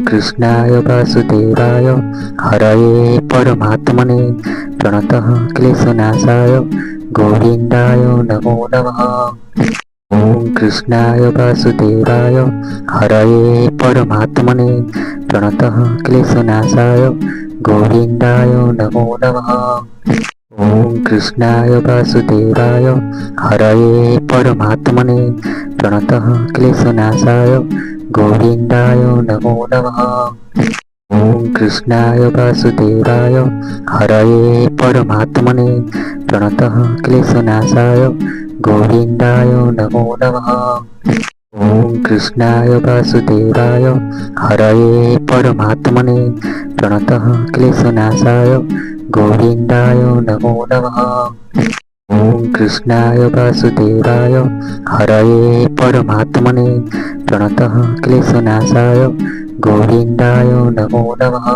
कृष्णाय वासुदेवाय हरये परमात्मने प्रणतः क्लेशनाशाय गोविन्दाय नमो नमः। कृष्णाय वासुदेवाय हरये परमात्मने प्रणतः क्लेशनाशाय गोविन्दाय नमो नमः। कृष्णाय वासुदेवाय हरये परमात्मने प्रणतः क्लेशनाशाय गोविन्दाय नमो नमः। कृष्णाय वासुदेवाय हरये परमात्मने प्रणतः क्लेशनाशाय गोविन्दाय नमो नमः। कृष्णाय वासुदेवाय हरये परमात्मने प्रणतः क्लेशनाशाय गोविन्दाय नमो नमः। कृष्णाय वासुदेवाय हरये परमात्मने प्रणतः क्लेशनाशाय गोविन्दाय नमो नमः।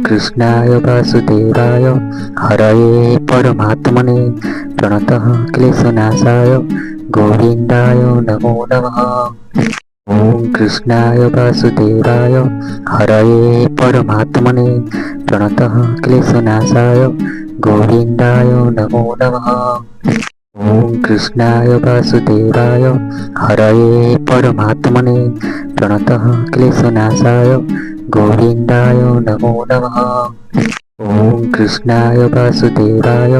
कृष्णाय वासुदेवाय हरये परमात्मने प्रणतः क्लेशनाशाय गोविन्दाय नमो नमः। कृष्णाय वासुदेवाय हरये परमात्मने प्रणतः क्लेशनाशाय गोविन्दाय नमो नमः। कृष्णाय वासुदेवाय हरये परमात्मने प्रणतः क्लेशनाशाय गोविन्दाय नमो नमः। कृष्णाय वासुदेवाय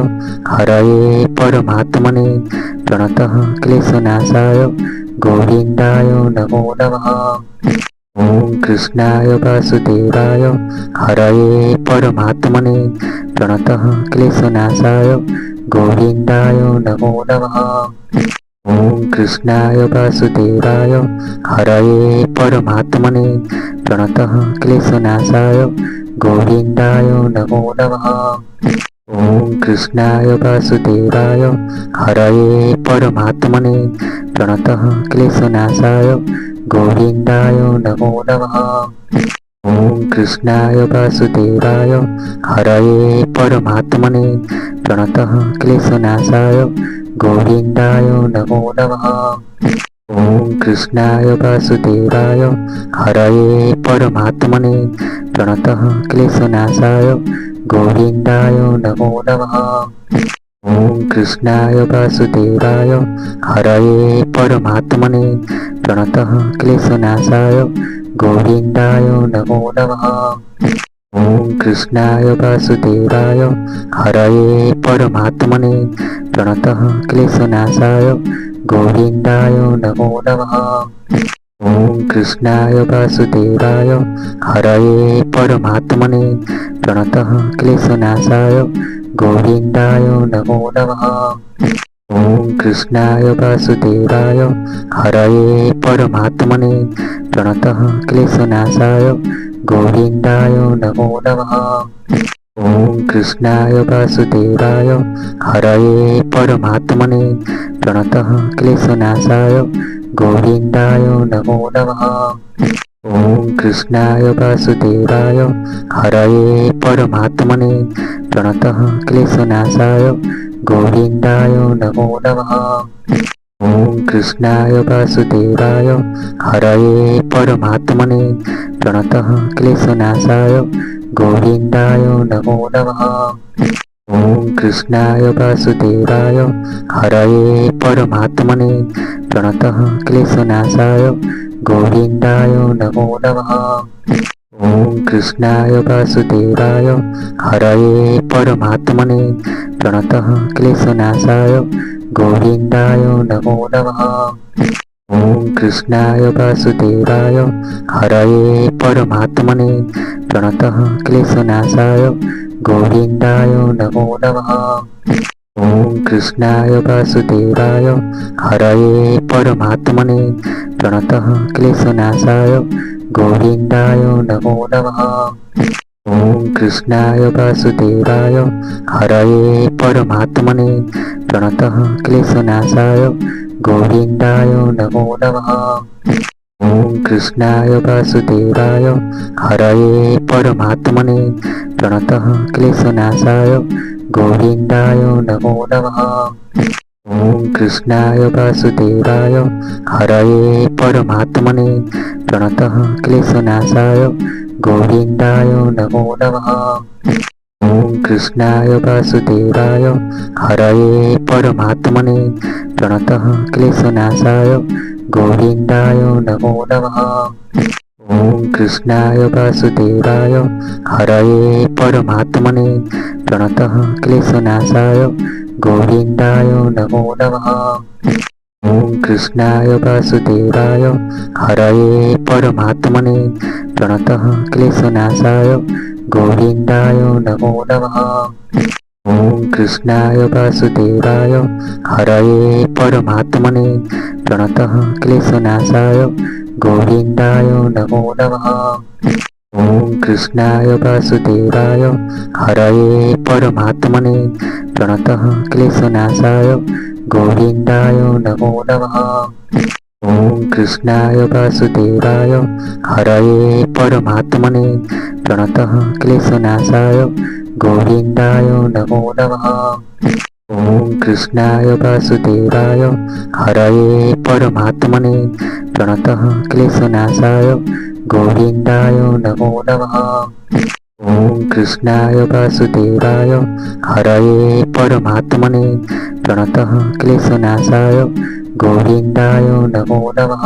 हरये परमात्मने प्रणतः क्लेशनाशाय गोविन्दाय नमो नमः। कृष्णाय वासुदेवाय हरये परमात्मने प्रणतः क्लेशनाशाय गोविन्दाय नमो नमः। कृष्णाय वासुदेवाय हरये परमात्मने प्रणतः क्लेशनाशाय गोविन्दाय नमो नमः। कृष्णाय वासुदेवाय हरये परमात्मने प्रणतः क्लेशनाशाय गोविन्दाय नमो नमः। कृष्णाय वासुदेवाय हरये परमात्मने प्रणतः क्लेशनाशाय गोविन्दाय नमो नमः। कृष्णाय वासुदेवाय हरये परमात्मने प्रणतः क्लेशनाशाय गोविन्दाय नमो नमः। कृष्णाय वासुदेवाय हरये परमात्मने प्रणतः क्लेशनाशाय गोविन्दाय नमो नमः। कृष्णाय वासुदेवाय हरये परमात्मने प्रणतः क्लेशनाशाय गोविन्दाय नमो नमः। कृष्णाय वासुदेवाय हरये परमात्मने प्रणतः क्लेशनाशाय गोविन्दाय नमो नमः। कृष्णाय वासुदेवाय हरये परमात्मने प्रणतः क्लेशनाशाय गोविन्दाय नमो नमः। कृष्णाय वासुदेवाय हरये परमात्मने प्रणतः क्लेशनाशाय गोविन्दाय नमो नमः। कृष्णाय वासुदेवाय हरये परमात्मने प्रणतः क्लेशनाशाय गोविन्दाय नमो नमः। कृष्णाय वासुदेवाय हरये परमात्मने प्रणतः क्लेशनाशाय गोविन्दाय नमो नमः। कृष्णाय वासुदेवाय हरये परमात्मने प्रणतः क्लेशनाशाय गोविन्दाय नमो नमः। कृष्णाय वासुदेवाय हरये परमात्मने प्रणतः क्लेशनाशाय गोविन्दाय नमो नमः। कृष्णाय वासुदेवाय हरये परमात्मने प्रणतः क्लेशनाशाय गोविन्दाय नमो नमः। कृष्णाय वासुदेवाय हरये परमात्मने प्रणतः क्लेशनाशाय गोविन्दाय नमो नमः। कृष्णाय वासुदेवाय हरये परमात्मने प्रणतः क्लेशनाशाय गोविन्दाय नमो नमः। कृष्णाय वासुदेवाय हरये परमात्मने प्रणतः क्लेशनाशाय गोविन्दाय नमो नमः। ॐ कृष्णाय वासुदेवाय हरये परमात्मने प्रणतः क्लेशनाशाय गोविन्दाय नमो नमः। ॐ कृष्णाय वासुदेवाय हरये परमात्मने प्रणतः क्लेशनाशाय गोविन्दाय नमो नमः। ॐ कृष्णाय वासुदेवाय हरये परमात्मने प्रणतः क्लेशनाशाय गोविन्दाय नमो नमः। ॐ कृष्णाय वासुदेवाय हरये परमात्मने प्रणतः क्लेशनाशाय गोविन्दाय नमो नमः। ॐ कृष्णाय वासुदेवाय हरये परमात्मने प्रणतः क्लेशनाशाय गोविन्दाय नमो नमः। ॐ कृष्णाय वासुदेवाय हरये परमात्मने प्रणतः क्लेशनाशाय गोविन्दाय नमो नमः। ॐ कृष्णाय वासुदेवाय हरये परमात्मने प्रणतः क्लेशनाशाय गोविन्दाय नमो नमः। ॐ कृष्णाय वासुदेवाय हरये परमात्मने प्रणतः क्लेशनाशाय गोविन्दाय नमो नमः। ॐ कृष्णाय वासुदेवाय हरये परमात्मने प्रणतः क्लेशनाशाय गोविन्दाय नमो नमः।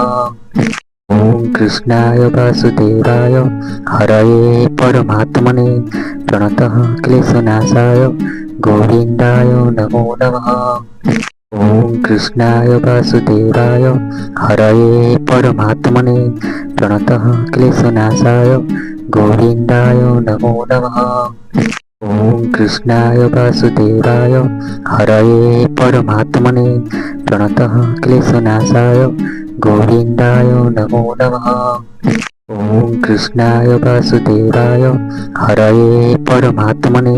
ॐ कृष्णाय वासुदेवाय हरये परमात्मने प्रणतः क्लेशनाशाय गोविन्दाय नमो नमः। ॐ कृष्णाय वासुदेवाय हरये परमात्मने प्रणतः क्लेशनाशाय गोविन्दाय नमो नमः। ॐ कृष्णाय वासुदेवाय हरये परमात्मने प्रणतः क्लेशनाशाय गोविन्दाय नमो नमः। ॐ कृष्णाय वासुदेवाय हरये परमात्मने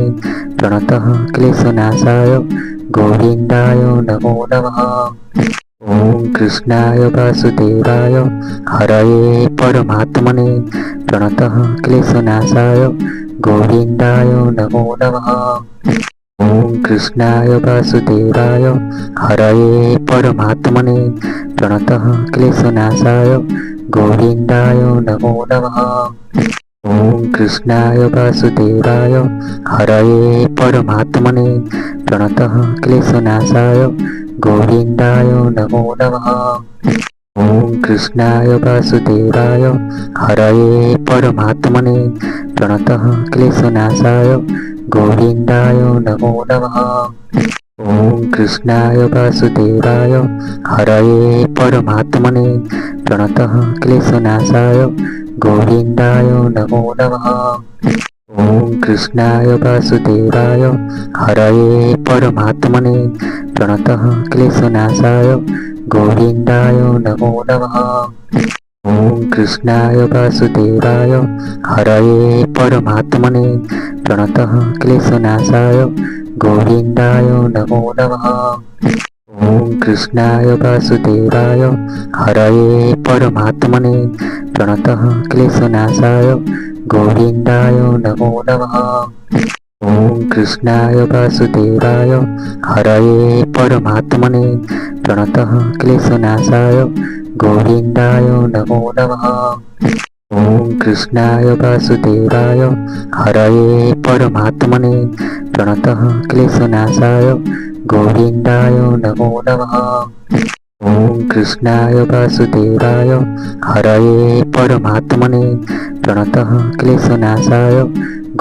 प्रणतः क्लेशनाशाय गोविन्दाय नमो नमः। ॐ कृष्णाय वासुदेवाय हरये परमात्मने प्रणतः क्लेशनाशाय गोविन्दाय नमो नमः। ॐ कृष्णाय वासुदेवाय हरये परमात्मने प्रणतः क्लेशनाशाय गोविन्दाय नमो नमः। ॐ कृष्णाय वासुदेवाय हरये परमात्मने प्रणतः क्लेशनाशाय गोविन्दाय नमो नमः। ॐ कृष्णाय वासुदेवाय हरये परमात्मने प्रणतः क्लेशनाशाय गोविन्दाय नमो नमः। ॐ कृष्णाय वासुदेवाय हरये परमात्मने प्रणतः क्लेशनाशाय गोविन्दाय नमो नमः। ॐ कृष्णाय वासुदेवाय हरये परमात्मने प्रणतः क्लेशनाशाय गोविन्दाय नमो नमः। ॐ कृष्णाय वासुदेवाय हरये परमात्मने प्रणतः क्लेशनाशाय गोविन्दाय नमो नमः। ॐ कृष्णाय वासुदेवाय हरये परमात्मने प्रणतः क्लेशनाशाय गोविन्दाय नमो नमः। ॐ कृष्णाय वासुदेवाय हरये परमात्मने प्रणतः क्लेशनाशाय गोविन्दाय नमो नमः। ॐ कृष्णाय वासुदेवाय हरये परमात्मने प्रणतः क्लेशनाशाय गोविन्दाय नमो नमः। ॐ कृष्णाय वासुदेवाय हरये परमात्मने प्रणतः क्लेशनाशाय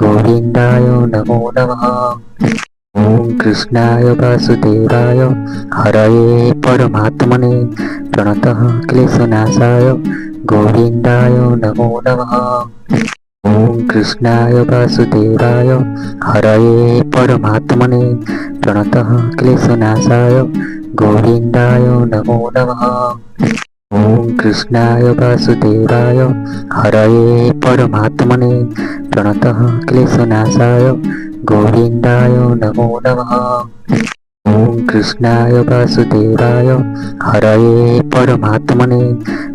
गोविन्दाय नमो नमः। ॐ कृष्णाय वासुदेवाय हरये परमात्मने प्रणतः क्लेशनाशाय गोविन्दाय नमो नमः। ॐ कृष्णाय वासुदेवाय हरये परमात्मने प्रणतः क्लेशनाशाय गोविन्दाय नमो नमः। ॐ कृष्णाय वासुदेवाय हरये परमात्मने प्रणतः क्लेशनाशाय गोविन्दाय नमो नमः। ॐ कृष्णाय वासुदेवाय हरये परमात्मने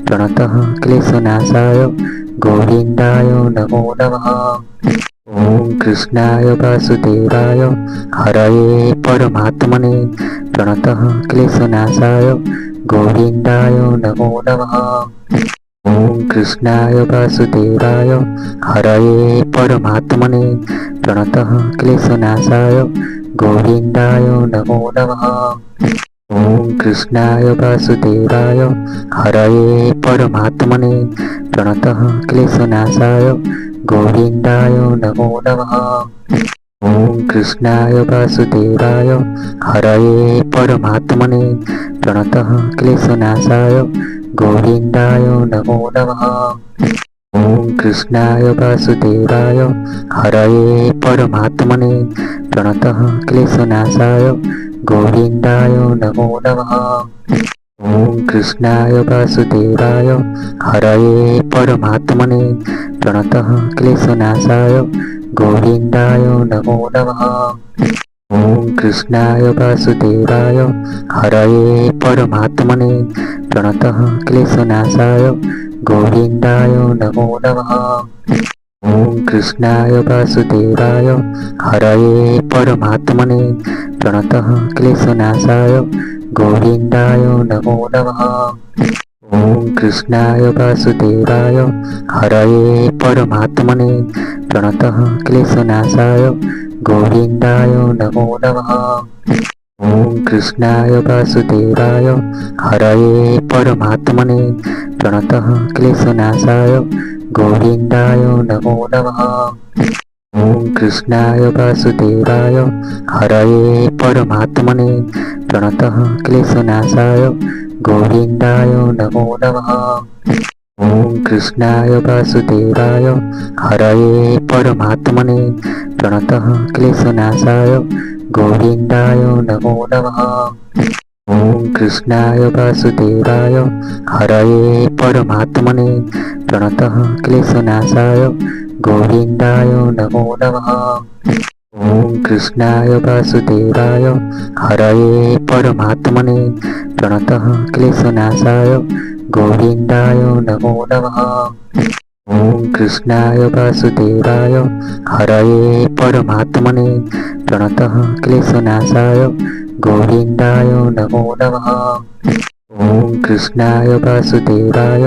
प्रणतः क्लेशनाशाय गोविन्दाय नमो नमः। ॐ कृष्णाय वासुदेवाय हरये परमात्मने प्रणतः क्लेशनाशाय गोविन्दाय नमो नमः। ॐ कृष्णाय वासुदेवाय हरये परमात्मने प्रणतः क्लेशनाशाय गोविन्दाय नमो नमः। ॐ कृष्णाय वासुदेवाय हरये परमात्मने प्रणतः क्लेशनाशाय गोविन्दाय नमो नमः। ॐ कृष्णाय वासुदेवाय हरये परमात्मने प्रणतः क्लेशनाशाय गोविन्दाय नमो नमः। ॐ कृष्णाय वासुदेवाय हरये परमात्मने प्रणतः क्लेशनाशाय गोविन्दाय नमो नमः। ॐ कृष्णाय वासुदेवाय हरये परमात्मने प्रणतः क्लेशनाशाय गोविन्दाय नमो नमः। ॐ कृष्णाय वासुदेवाय हरये परमात्मने प्रणतः क्लेशनाशाय गोविन्दाय नमो नमः। ॐ कृष्णाय वासुदेवाय हरये परमात्मने प्रणतः क्लेशनाशाय गोविन्दाय नमो नमः। ॐ कृष्णाय वासुदेवाय हरये परमात्मने प्रणतः क्लेशनाशाय गोविन्दाय नमो नमः। ॐ कृष्णाय वासुदेवाय हरये परमात्मने प्रणतः क्लेशनाशाय गोविन्दाय नमो नमः। ॐ कृष्णाय वासुदेवाय हरये परमात्मने प्रणतः क्लेशनाशाय गोविन्दाय नमो नमः। ॐ कृष्णाय वासुदेवाय हरये परमात्मने प्रणतः क्लेशनाशाय गोविन्दाय नमो नमः। ॐ कृष्णाय वासुदेवाय हरये परमात्मने प्रणतः क्लेशनाशाय गोविन्दाय नमो नमः। ॐ कृष्णाय वासुदेवाय हरये परमात्मने प्रणतः क्लेशनाशाय गोविन्दाय नमो नमः। ॐ कृष्णाय वासुदेवाय हरये परमात्मने प्रणतः क्लेशनाशाय गोविन्दाय नमो नमः। ॐ कृष्णाय वासुदेवाय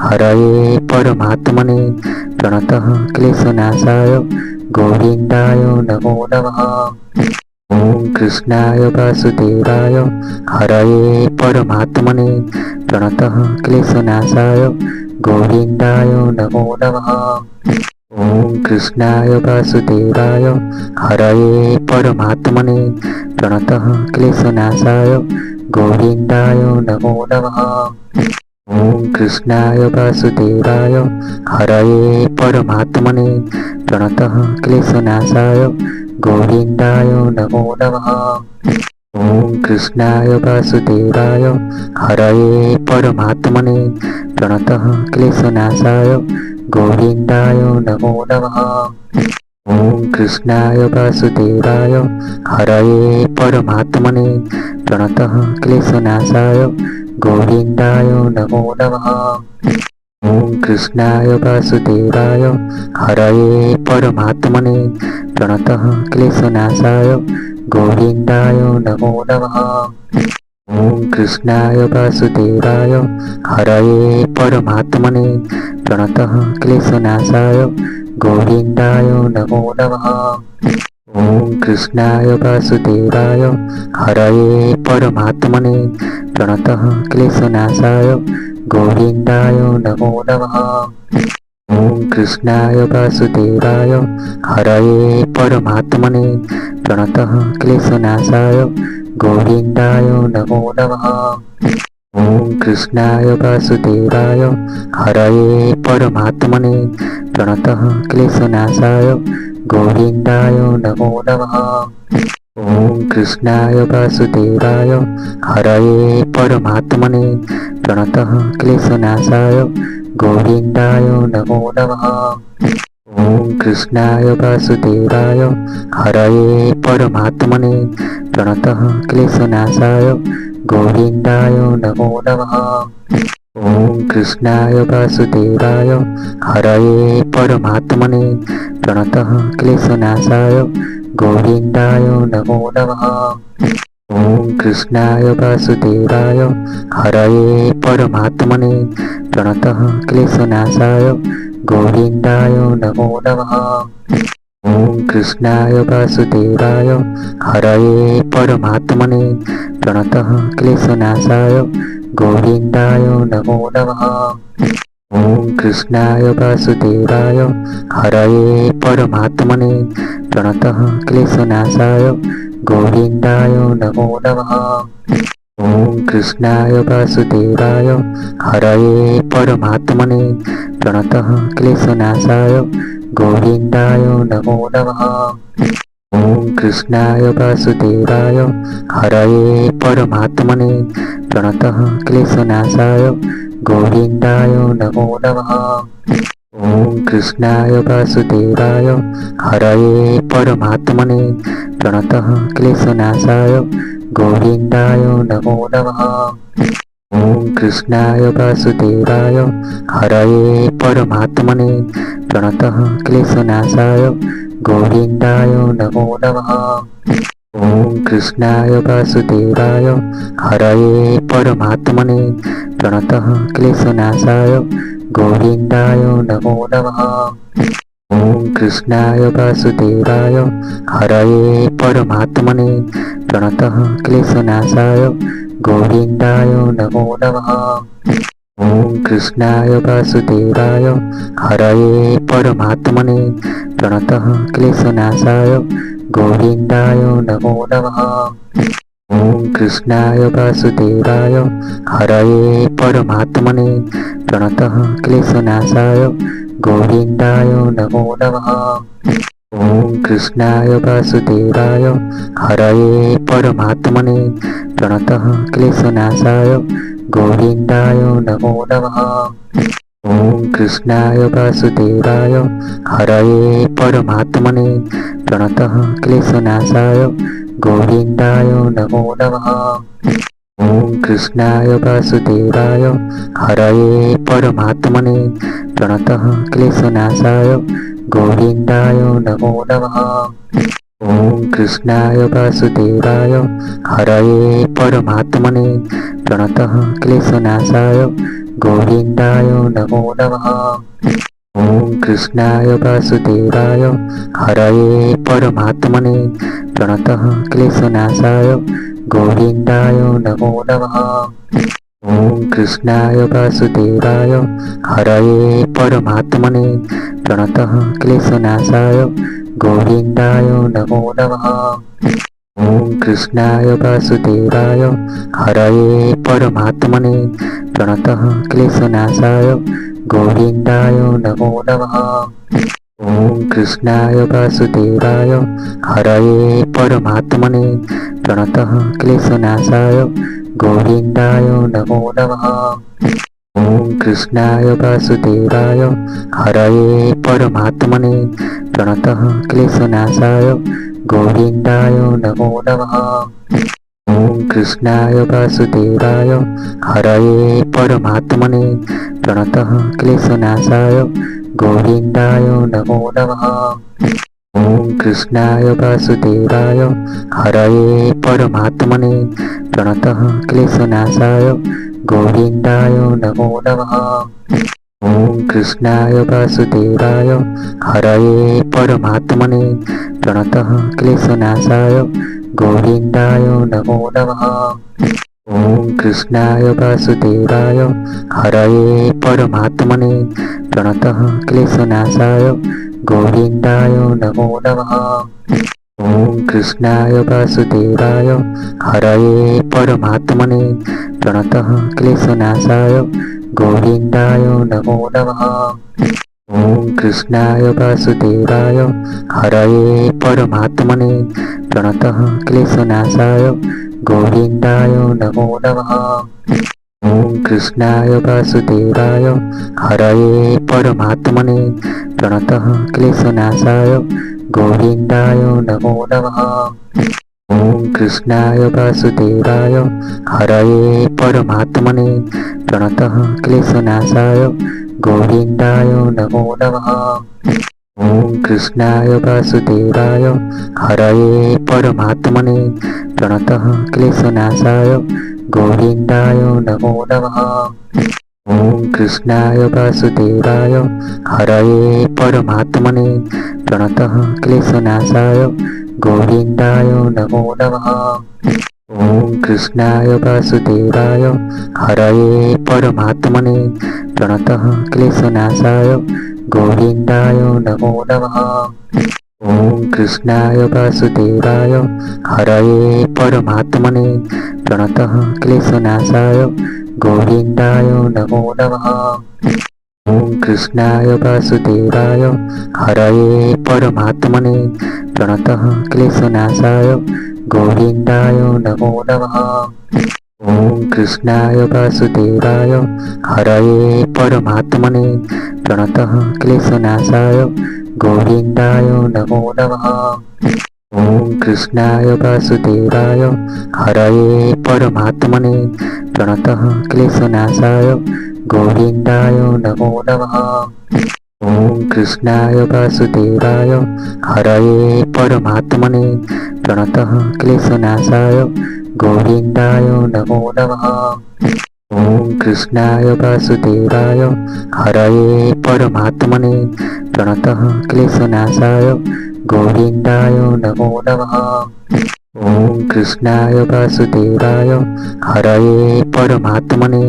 हरये परमात्मने प्रणतः क्लेशनाशाय गोविन्दाय नमो नमः। ॐ कृष्णाय वासुदेवाय हरये परमात्मने प्रणतः क्लेशनाशाय गोविन्दाय नमो नमः। ॐ कृष्णाय वासुदेवाय हरये परमात्मने प्रणतः क्लेशनाशाय गोविन्दाय नमो नमः। ॐ कृष्णाय वासुदेवाय हरये परमात्मने प्रणतः क्लेशनाशाय गोविन्दाय नमो नमः। ॐ कृष्णाय वासुदेवाय हरये परमात्मने प्रणतः क्लेशनाशाय गोविन्दाय नमो नमः। ॐ कृष्णाय वासुदेवाय हरये परमात्मने प्रणतः क्लेशनाशाय गोविन्दाय नमो नमः। ॐ कृष्णाय वासुदेवाय हरये परमात्मने प्रणतः क्लेशनाशाय गोविन्दाय नमो नमः। ॐ कृष्णाय वासुदेवाय हरये परमात्मने प्रणतः क्लेशनाशाय गोविन्दाय नमो नमः। ॐ कृष्णाय वासुदेवाय हरये परमात्मने प्रणतः क्लेशनाशाय गोविन्दाय नमो नमः। ॐ कृष्णाय वासुदेवाय हरये परमात्मने प्रणतः क्लेशनाशाय गोविन्दाय नमो नमः। ॐ कृष्णाय वासुदेवाय हरये परमात्मने प्रणतः क्लेशनाशाय गोविन्दाय नमो नमः। ॐ कृष्णाय वासुदेवाय हरये परमात्मने प्रणतः क्लेशनाशाय गोविन्दाय नमो नमः। ॐ कृष्णाय वासुदेवाय हरये परमात्मने प्रणतः क्लेशनाशाय गोविन्दाय नमो नमः। ॐ कृष्णाय वासुदेवाय हरये परमात्मने प्रणतः क्लेशनाशाय गोविन्दाय नमो नमः। ॐ कृष्णाय वासुदेवाय हरये परमात्मने प्रणतः क्लेशनाशाय गोविन्दाय नमो नमः। ॐ कृष्णाय वासुदेवाय हरये परमात्मने प्रणतः क्लेशनाशाय गोविन्दाय नमो नमः। ॐ कृष्णाय वासुदेवाय हरये परमात्मने प्रणतः क्लेशनाशाय गोविन्दाय नमो नमः। ॐ कृष्णाय वासुदेवाय हरये परमात्मने प्रणतः क्लेशनाशाय गोविन्दाय नमो नमः। ॐ कृष्णाय वासुदेवाय हरये परमात्मने प्रणतः क्लेशनाशाय गोविन्दाय नमो नमः। ॐ कृष्णाय वासुदेवाय हरये परमात्मने प्रणतः क्लेशनाशाय गोविन्दाय नमो नमः। ॐ कृष्णाय वासुदेवाय हरये परमात्मने प्रणतः क्लेशनाशाय गोविन्दाय नमो नमः। ॐ कृष्णाय वासुदेवाय हरये परमात्मने प्रणतः क्लेशनाशाय गोविन्दाय नमो नमः। ॐ कृष्णाय वासुदेवाय हरये परमात्मने प्रणतः क्लेशनाशाय गोविन्दाय नमो नमः। ॐ कृष्णाय वासुदेवाय हरये परमात्मने प्रणतः क्लेशनाशाय गोविन्दाय नमो नमः। ॐ कृष्णाय वासुदेवाय हरये परमात्मने प्रणतः क्लेशनाशाय गोविन्दाय नमो नमः। ॐ कृष्णाय वासुदेवाय हरये परमात्मने प्रणतः क्लेशनाशाय गोविन्दाय नमो नमः। ॐ कृष्णाय वासुदेवाय हरये परमात्मने प्रणतः क्लेशनाशाय गोविन्दाय नमो नमः। ॐ कृष्णाय वासुदेवाय हरये परमात्मने प्रणतः क्लेशनाशाय गोविन्दाय नमो नमः। ॐ कृष्णाय वासुदेवाय हरये परमात्मने प्रणतः क्लेशनाशाय गोविन्दाय नमो नमः। ॐ कृष्णाय वासुदेवाय हरये परमात्मने प्रणतः क्लेशनाशाय गोविन्दाय नमो नमः। ॐ कृष्णाय वासुदेवाय हरये परमात्मने प्रणतः क्लेशनाशाय गोविन्दाय नमो नमः। ॐ कृष्णाय वासुदेवाय हरये परमात्मने प्रणतः क्लेशनाशाय गोविन्दाय नमो नमः। ॐ कृष्णाय वासुदेवाय हरये परमात्मने प्रणतः क्लेशनाशाय गोविन्दाय नमो नमः। ॐ कृष्णाय वासुदेवाय हरये परमात्मने प्रणतः क्लेशनाशाय गोविन्दाय नमो नमः। ॐ कृष्णाय वासुदेवाय हरये परमात्मने प्रणतः क्लेशनाशाय गोविन्दाय नमो नमः। ॐ कृष्णाय वासुदेवाय हरये परमात्मने प्रणतः क्लेशनाशाय गोविन्दाय नमो नमः। ॐ कृष्णाय वासुदेवाय हरये परमात्मने प्रणतः क्लेशनाशाय गोविन्दाय नमो नमः। ॐ कृष्णाय वासुदेवाय हरये परमात्मने प्रणतः क्लेशनाशाय गोविन्दाय नमो नमः। ॐ कृष्णाय वासुदेवाय हरये परमात्मने प्रणतः क्लेशनाशाय गोविन्दाय नमो नमः। ॐ कृष्णाय वासुदेवाय हरये परमात्मने प्रणतः क्लेशनाशाय गोविन्दाय नमो नमः। ॐ कृष्णाय वासुदेवाय हरये परमात्मने प्रणतः क्लेशनाशाय गोविन्दाय नमो नमः। ॐ कृष्णाय वासुदेवाय हरये परमात्मने प्रणतः क्लेशनाशाय गोविन्दाय नमो नमः। ॐ कृष्णाय वासुदेवाय हरये परमात्मने प्रणतः क्लेशनाशाय गोविन्दाय नमो नमः। ॐ कृष्णाय वासुदेवाय हरये परमात्मने प्रणतः क्लेशनाशाय गोविन्दाय नमो नमः। ॐ कृष्णाय वासुदेवाय हरये परमात्मने प्रणतः क्लेशनाशाय गोविन्दाय नमो नमः। ॐ कृष्णाय वासुदेवाय हरये परमात्मने प्रणतः क्लेशनाशाय गोविन्दाय नमो नमः। ॐ कृष्णाय वासुदेवाय हरये परमात्मने प्रणतः क्लेशनाशाय गोविन्दाय नमो नमः। ॐ कृष्णाय वासुदेवाय हरये परमात्मने प्रणतः क्लेशनाशाय गोविन्दाय नमो नमः। ॐ कृष्णाय वासुदेवाय हरये परमात्मने प्रणतः क्लेशनाशाय गोविन्दाय नमो नमः। ॐ कृष्णाय वासुदेवाय हरये परमात्मने प्रणतः क्लेशनाशाय गोविन्दाय नमो नमः। ॐ कृष्णाय वासुदेवाय हरये परमात्मने प्रणतः क्लेशनाशाय गोविन्दाय नमो नमः। ॐ कृष्णाय वासुदेवाय हरये परमात्मने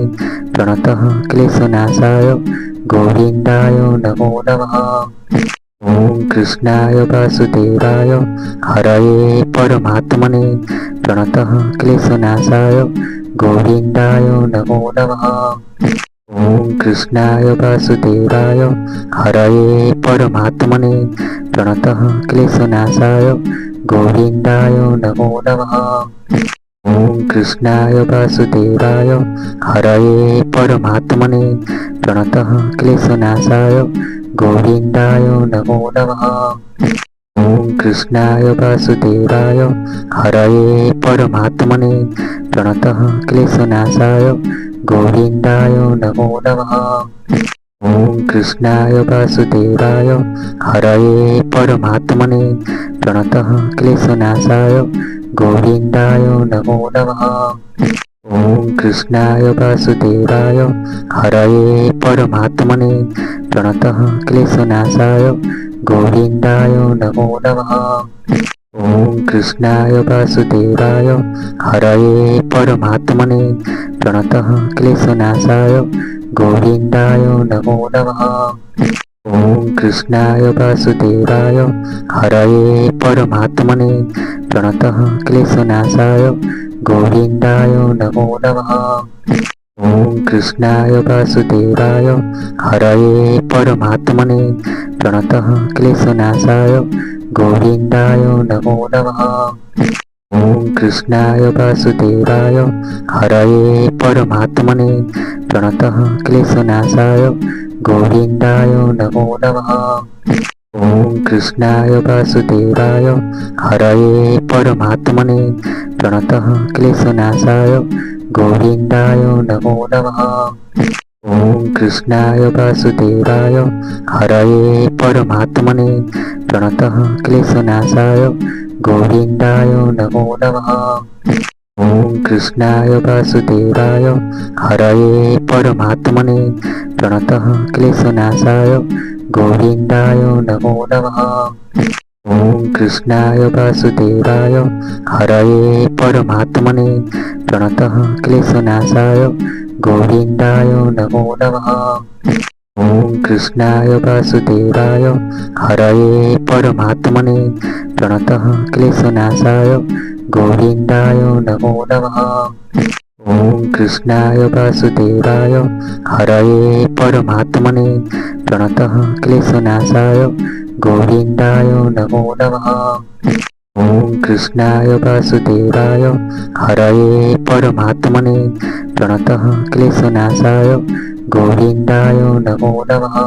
प्रणतः क्लेशनाशाय गोविन्दाय नमो नमः। ॐ कृष्णाय वासुदेवाय हरये परमात्मने प्रणतः क्लेशनाशाय गोविन्दाय नमो नमः। ॐ कृष्णाय वासुदेवाय हरये परमात्मने प्रणतः क्लेशनाशाय गोविन्दाय नमो नमः। ॐ कृष्णाय वासुदेवाय हरये परमात्मने प्रणतः क्लेशनाशाय गोविन्दाय नमो नमः। ॐ कृष्णाय वासुदेवाय हरये परमात्मने प्रणतः क्लेशनाशाय गोविन्दाय नमो नमः। ॐ कृष्णाय वासुदेवाय हरये परमात्मने प्रणतः क्लेशनाशाय गोविन्दाय नमो नमः। ॐ कृष्णाय वासुदेवाय हरये परमात्मने प्रणतः क्लेशनाशाय गोविन्दाय नमो नमः। ॐ कृष्णाय वासुदेवाय हरये परमात्मने प्रणतः क्लेशनाशाय गोविन्दाय नमो नमः। ॐ कृष्णाय वासुदेवाय हरये परमात्मने प्रणतः क्लेशनाशाय गोविन्दाय नमो नमः। ॐ कृष्णाय वासुदेवाय हरये परमात्मने प्रणतः क्लेशनाशाय गोविन्दाय नमो नमः। ॐ कृष्णाय वासुदेवाय हरये परमात्मने प्रणतः क्लेशनाशाय गोविन्दाय नमो नमः। ॐ कृष्णाय वासुदेवाय हरये परमात्मने प्रणतः क्लेशनाशाय गोविन्दाय नमो नमः। ॐ कृष्णाय वासुदेवाय हरये परमात्मने प्रणतः क्लेशनाशाय गोविन्दाय नमो नमः। ॐ कृष्णाय वासुदेवाय हरये परमात्मने प्रणतः क्लेशनाशाय गोविन्दाय नमो नमः। ॐ कृष्णाय वासुदेवाय हरये परमात्मने प्रणतः क्लेशनाशाय गोविन्दाय नमो नमः। ॐ कृष्णाय वासुदेवाय हरये परमात्मने प्रणतः क्लेशनाशाय गोविन्दाय नमो नमः। ॐ कृष्णाय वासुदेवाय हरये परमात्मने प्रणतः क्लेशनाशाय गोविन्दाय नमो नमः। ॐ कृष्णाय वासुदेवाय हरये परमात्मने प्रणतः क्लेशनाशाय गोविन्दाय नमो नमः।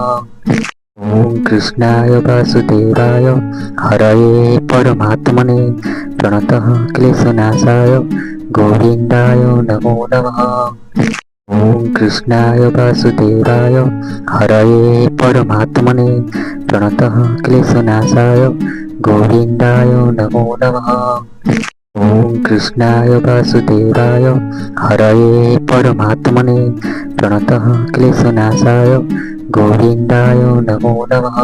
ॐ कृष्णाय वासुदेवाय हरये परमात्मने प्रणतः क्लेशनाशाय गोविन्दाय नमो नमः। ॐ कृष्णाय वासुदेवाय हरये परमात्मने प्रणतः क्लेशनाशाय गोविन्दाय नमो नमः। ॐ कृष्णाय वासुदेवाय हरये परमात्मने प्रणतः क्लेशनाशाय गोविन्दाय नमो नमः।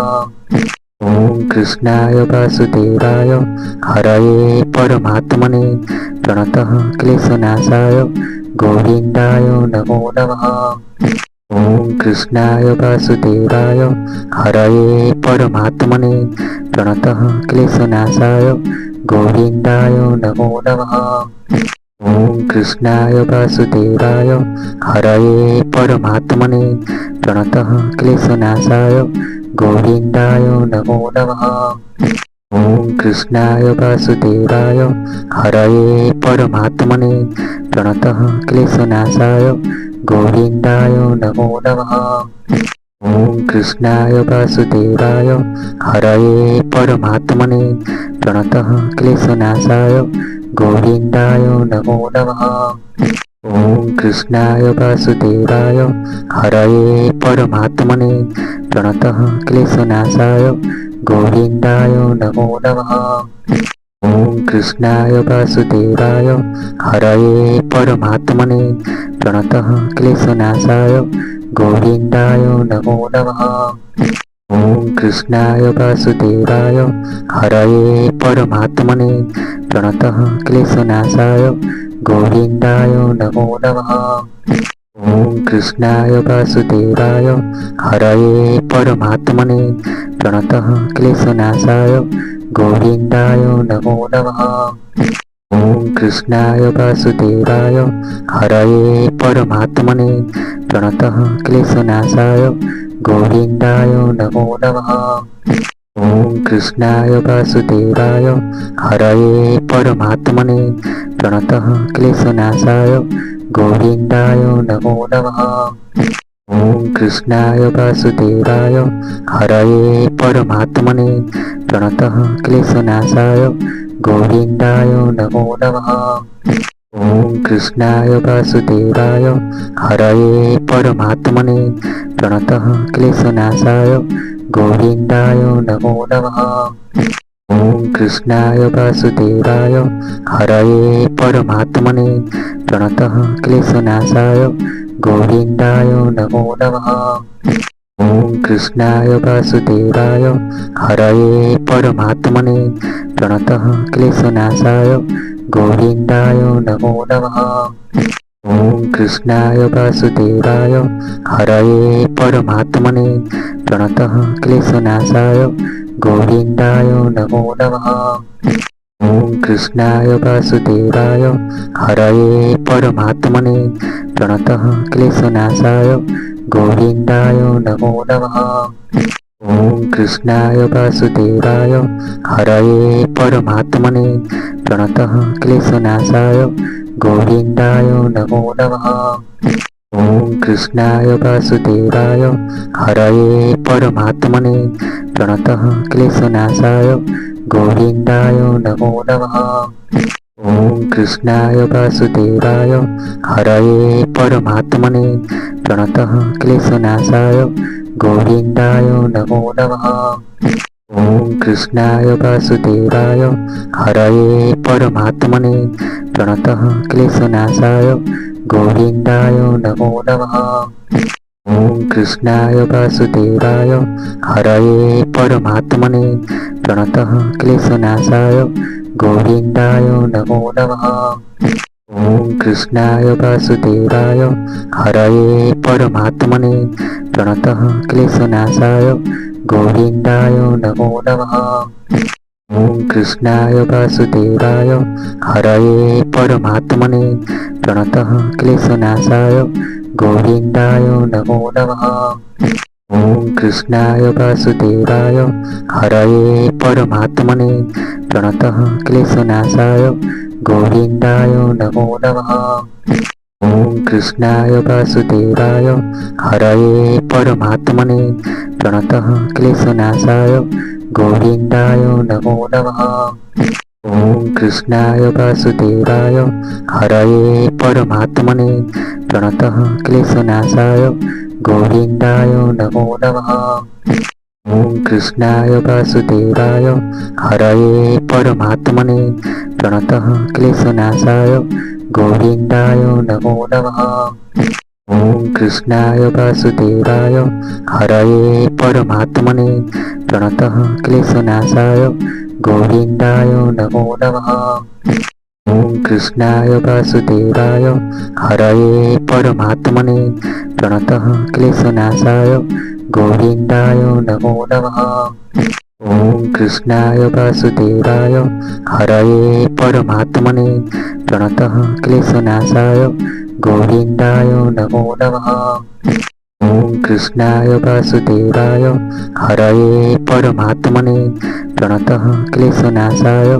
ॐ कृष्णाय वासुदेवाय हरये परमात्मने प्रणतः क्लेशनाशाय गोविन्दाय नमो नमः। ॐ कृष्णाय वासुदेवाय हरये परमात्मने प्रणतः क्लेशनाशाय गोविन्दाय नमो नमः। ॐ कृष्णाय वासुदेवाय हरये परमात्मने प्रणतः क्लेशनाशाय गोविन्दाय नमो नमः। ॐ कृष्णाय वासुदेवाय हरये परमात्मने प्रणतः क्लेशनाशाय गोविन्दाय नमो नमः। ॐ कृष्णाय वासुदेवाय हरये परमात्मने प्रणतः क्लेशनाशाय गोविन्दाय नमो नमः। ॐ कृष्णाय वासुदेवाय हरये परमात्मने प्रणतः क्लेशनाशाय गोविन्दाय नमो नमः। ॐ कृष्णाय वासुदेवाय हरये परमात्मने प्रणतः क्लेशनाशाय गोविन्दाय नमो नमः। ॐ कृष्णाय वासुदेवाय हरये परमात्मने प्रणतः क्लेशनाशाय गोविन्दाय नमो नमः। ॐ कृष्णाय वासुदेवाय हरये परमात्मने प्रणतः क्लेशनाशाय गोविन्दाय नमो नमः। ॐ कृष्णाय वासुदेवाय हरये परमात्मने प्रणतः क्लेशनाशाय गोविन्दाय नमो नमः। ॐ कृष्णाय वासुदेवाय हरये परमात्मने प्रणतः क्लेशनाशाय गोविन्दाय नमो नमः। ॐ कृष्णाय वासुदेवाय हरये परमात्मने प्रणतः क्लेशनाशाय गोविन्दाय नमो नमः। ॐ कृष्णाय वासुदेवाय हरये परमात्मने प्रणतः क्लेशनाशाय गोविन्दाय नमो नमः। ॐ कृष्णाय वासुदेवाय हरये परमात्मने प्रणतः क्लेशनाशाय गोविन्दाय नमो नमः। ॐ कृष्णाय वासुदेवाय हरये परमात्मने प्रणतः क्लेशनाशाय गोविन्दाय नमो नमः। ॐ कृष्णाय वासुदेवाय हरये परमात्मने प्रणतः क्लेशनाशाय गोविन्दाय नमो नमः। ॐ कृष्णाय वासुदेवाय हरये परमात्मने प्रणतः क्लेशनाशाय गोविन्दाय नमो नमः। ॐ कृष्णाय वासुदेवाय हरये परमात्मने प्रणतः क्लेशनाशाय गोविन्दाय नमो नमः। ॐ कृष्णाय वासुदेवाय हरये परमात्मने प्रणतः क्लेशनाशाय गोविन्दाय नमो नमः। ॐ कृष्णाय वासुदेवाय हरये परमात्मने प्रणतः क्लेशनाशाय गोविन्दाय नमो नमः। ॐ कृष्णाय वासुदेवाय हरये परमात्मने प्रणतः क्लेशनाशाय गोविन्दाय नमो नमः। ॐ कृष्णाय वासुदेवाय हरये परमात्मने प्रणतः क्लेशनाशाय गोविन्दाय नमो नमः। ॐ कृष्णाय वासुदेवाय हरये परमात्मने प्रणतः क्लेशनाशाय गोविन्दाय नमो नमः। ॐ कृष्णाय वासुदेवाय हरये परमात्मने प्रणतः क्लेशनाशाय गोविन्दाय नमो नमः। ॐ कृष्णाय वासुदेवाय हरये परमात्मने प्रणतः क्लेशनाशाय गोविन्दाय नमो नमः। ॐ कृष्णाय वासुदेवाय हरये परमात्मने प्रणतः क्लेशनाशाय गोविन्दाय नमो नमः। ॐ कृष्णाय वासुदेवाय हरये परमात्मने प्रणतः क्लेशनाशाय गोविन्दाय नमो नमः। ॐ कृष्णाय वासुदेवाय हरये परमात्मने प्रणतः क्लेशनाशाय गोविन्दाय नमो नमः। ॐ कृष्णाय वासुदेवाय हरये परमात्मने प्रणतः क्लेशनाशाय गोविन्दाय नमो नमः। ॐ कृष्णाय वासुदेवाय हरये परमात्मने प्रणतः क्लेशनाशाय गोविन्दाय नमो नमः। ॐ कृष्णाय वासुदेवाय हरये परमात्मने प्रणतः क्लेशनाशाय गोविन्दाय नमो नमः। ॐ कृष्णाय वासुदेवाय हरये परमात्मने प्रणतः क्लेशनाशाय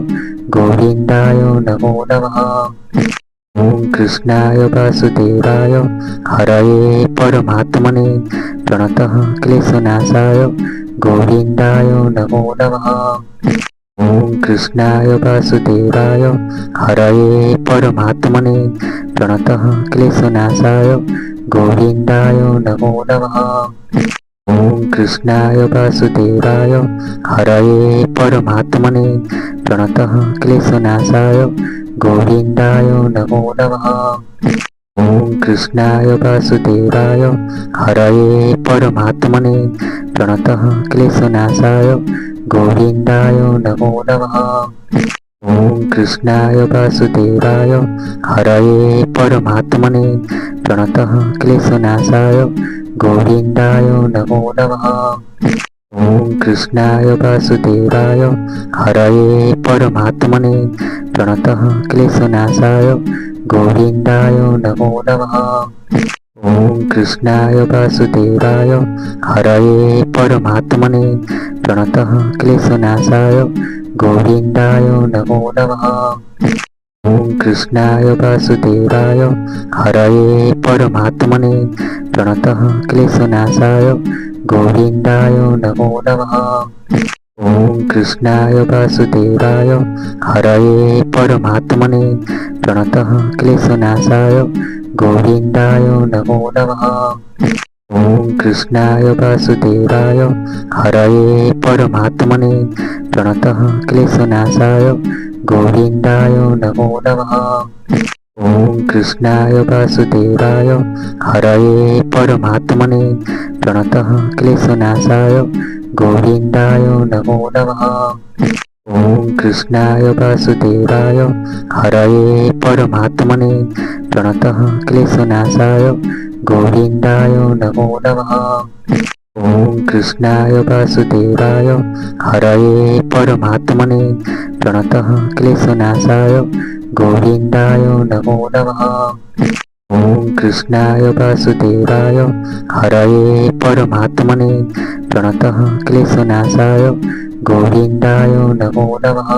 गोविन्दाय नमो नमः। ॐ कृष्णाय वासुदेवाय हरये परमात्मने प्रणतः क्लेशनाशाय गोविन्दाय नमो नमः। ॐ कृष्णाय वासुदेवाय हरये परमात्मने प्रणतः क्लेशनाशाय गोविन्दाय नमो नमः। ॐ कृष्णाय वासुदेवाय हरये परमात्मने प्रणतः क्लेशनाशाय गोविन्दाय नमो नमः। ॐ कृष्णाय वासुदेवाय हरये परमात्मने प्रणतः क्लेशनाशाय गोविन्दाय नमो नमः। ॐ कृष्णाय वासुदेवाय हरये परमात्मने प्रणतः क्लेशनाशाय गोविन्दाय नमो नमः। ॐ कृष्णाय वासुदेवाय हरये परमात्मने प्रणतः क्लेशनाशाय गोविन्दाय नमो नमः। ॐ कृष्णाय वासुदेवाय हरये परमात्मने प्रणतः क्लेशनाशाय गोविन्दाय नमो नमः। ॐ कृष्णाय वासुदेवाय हरये परमात्मने प्रणतः क्लेशनाशाय गोविन्दाय नमो नमः। ॐ कृष्णाय वासुदेवाय हरये परमात्मने प्रणतः क्लेशनाशाय गोविन्दाय नमो नमः। ॐ कृष्णाय वासुदेवाय हरये परमात्मने प्रणतः क्लेशनाशाय गोविन्दाय नमो नमः। ॐ कृष्णाय वासुदेवाय हरये परमात्मने प्रणतः क्लेशनाशाय गोविन्दाय नमो नमः। ॐ कृष्णाय वासुदेवाय हरये परमात्मने प्रणतः क्लेशनाशाय गोविन्दाय नमो नमः। ॐ कृष्णाय वासुदेवाय हरये परमात्मने प्रणतः क्लेशनाशाय गोविन्दाय नमो नमः। ॐ कृष्णाय वासुदेवाय हरये परमात्मने प्रणतः क्लेशनाशाय गोविन्दाय नमो नमः।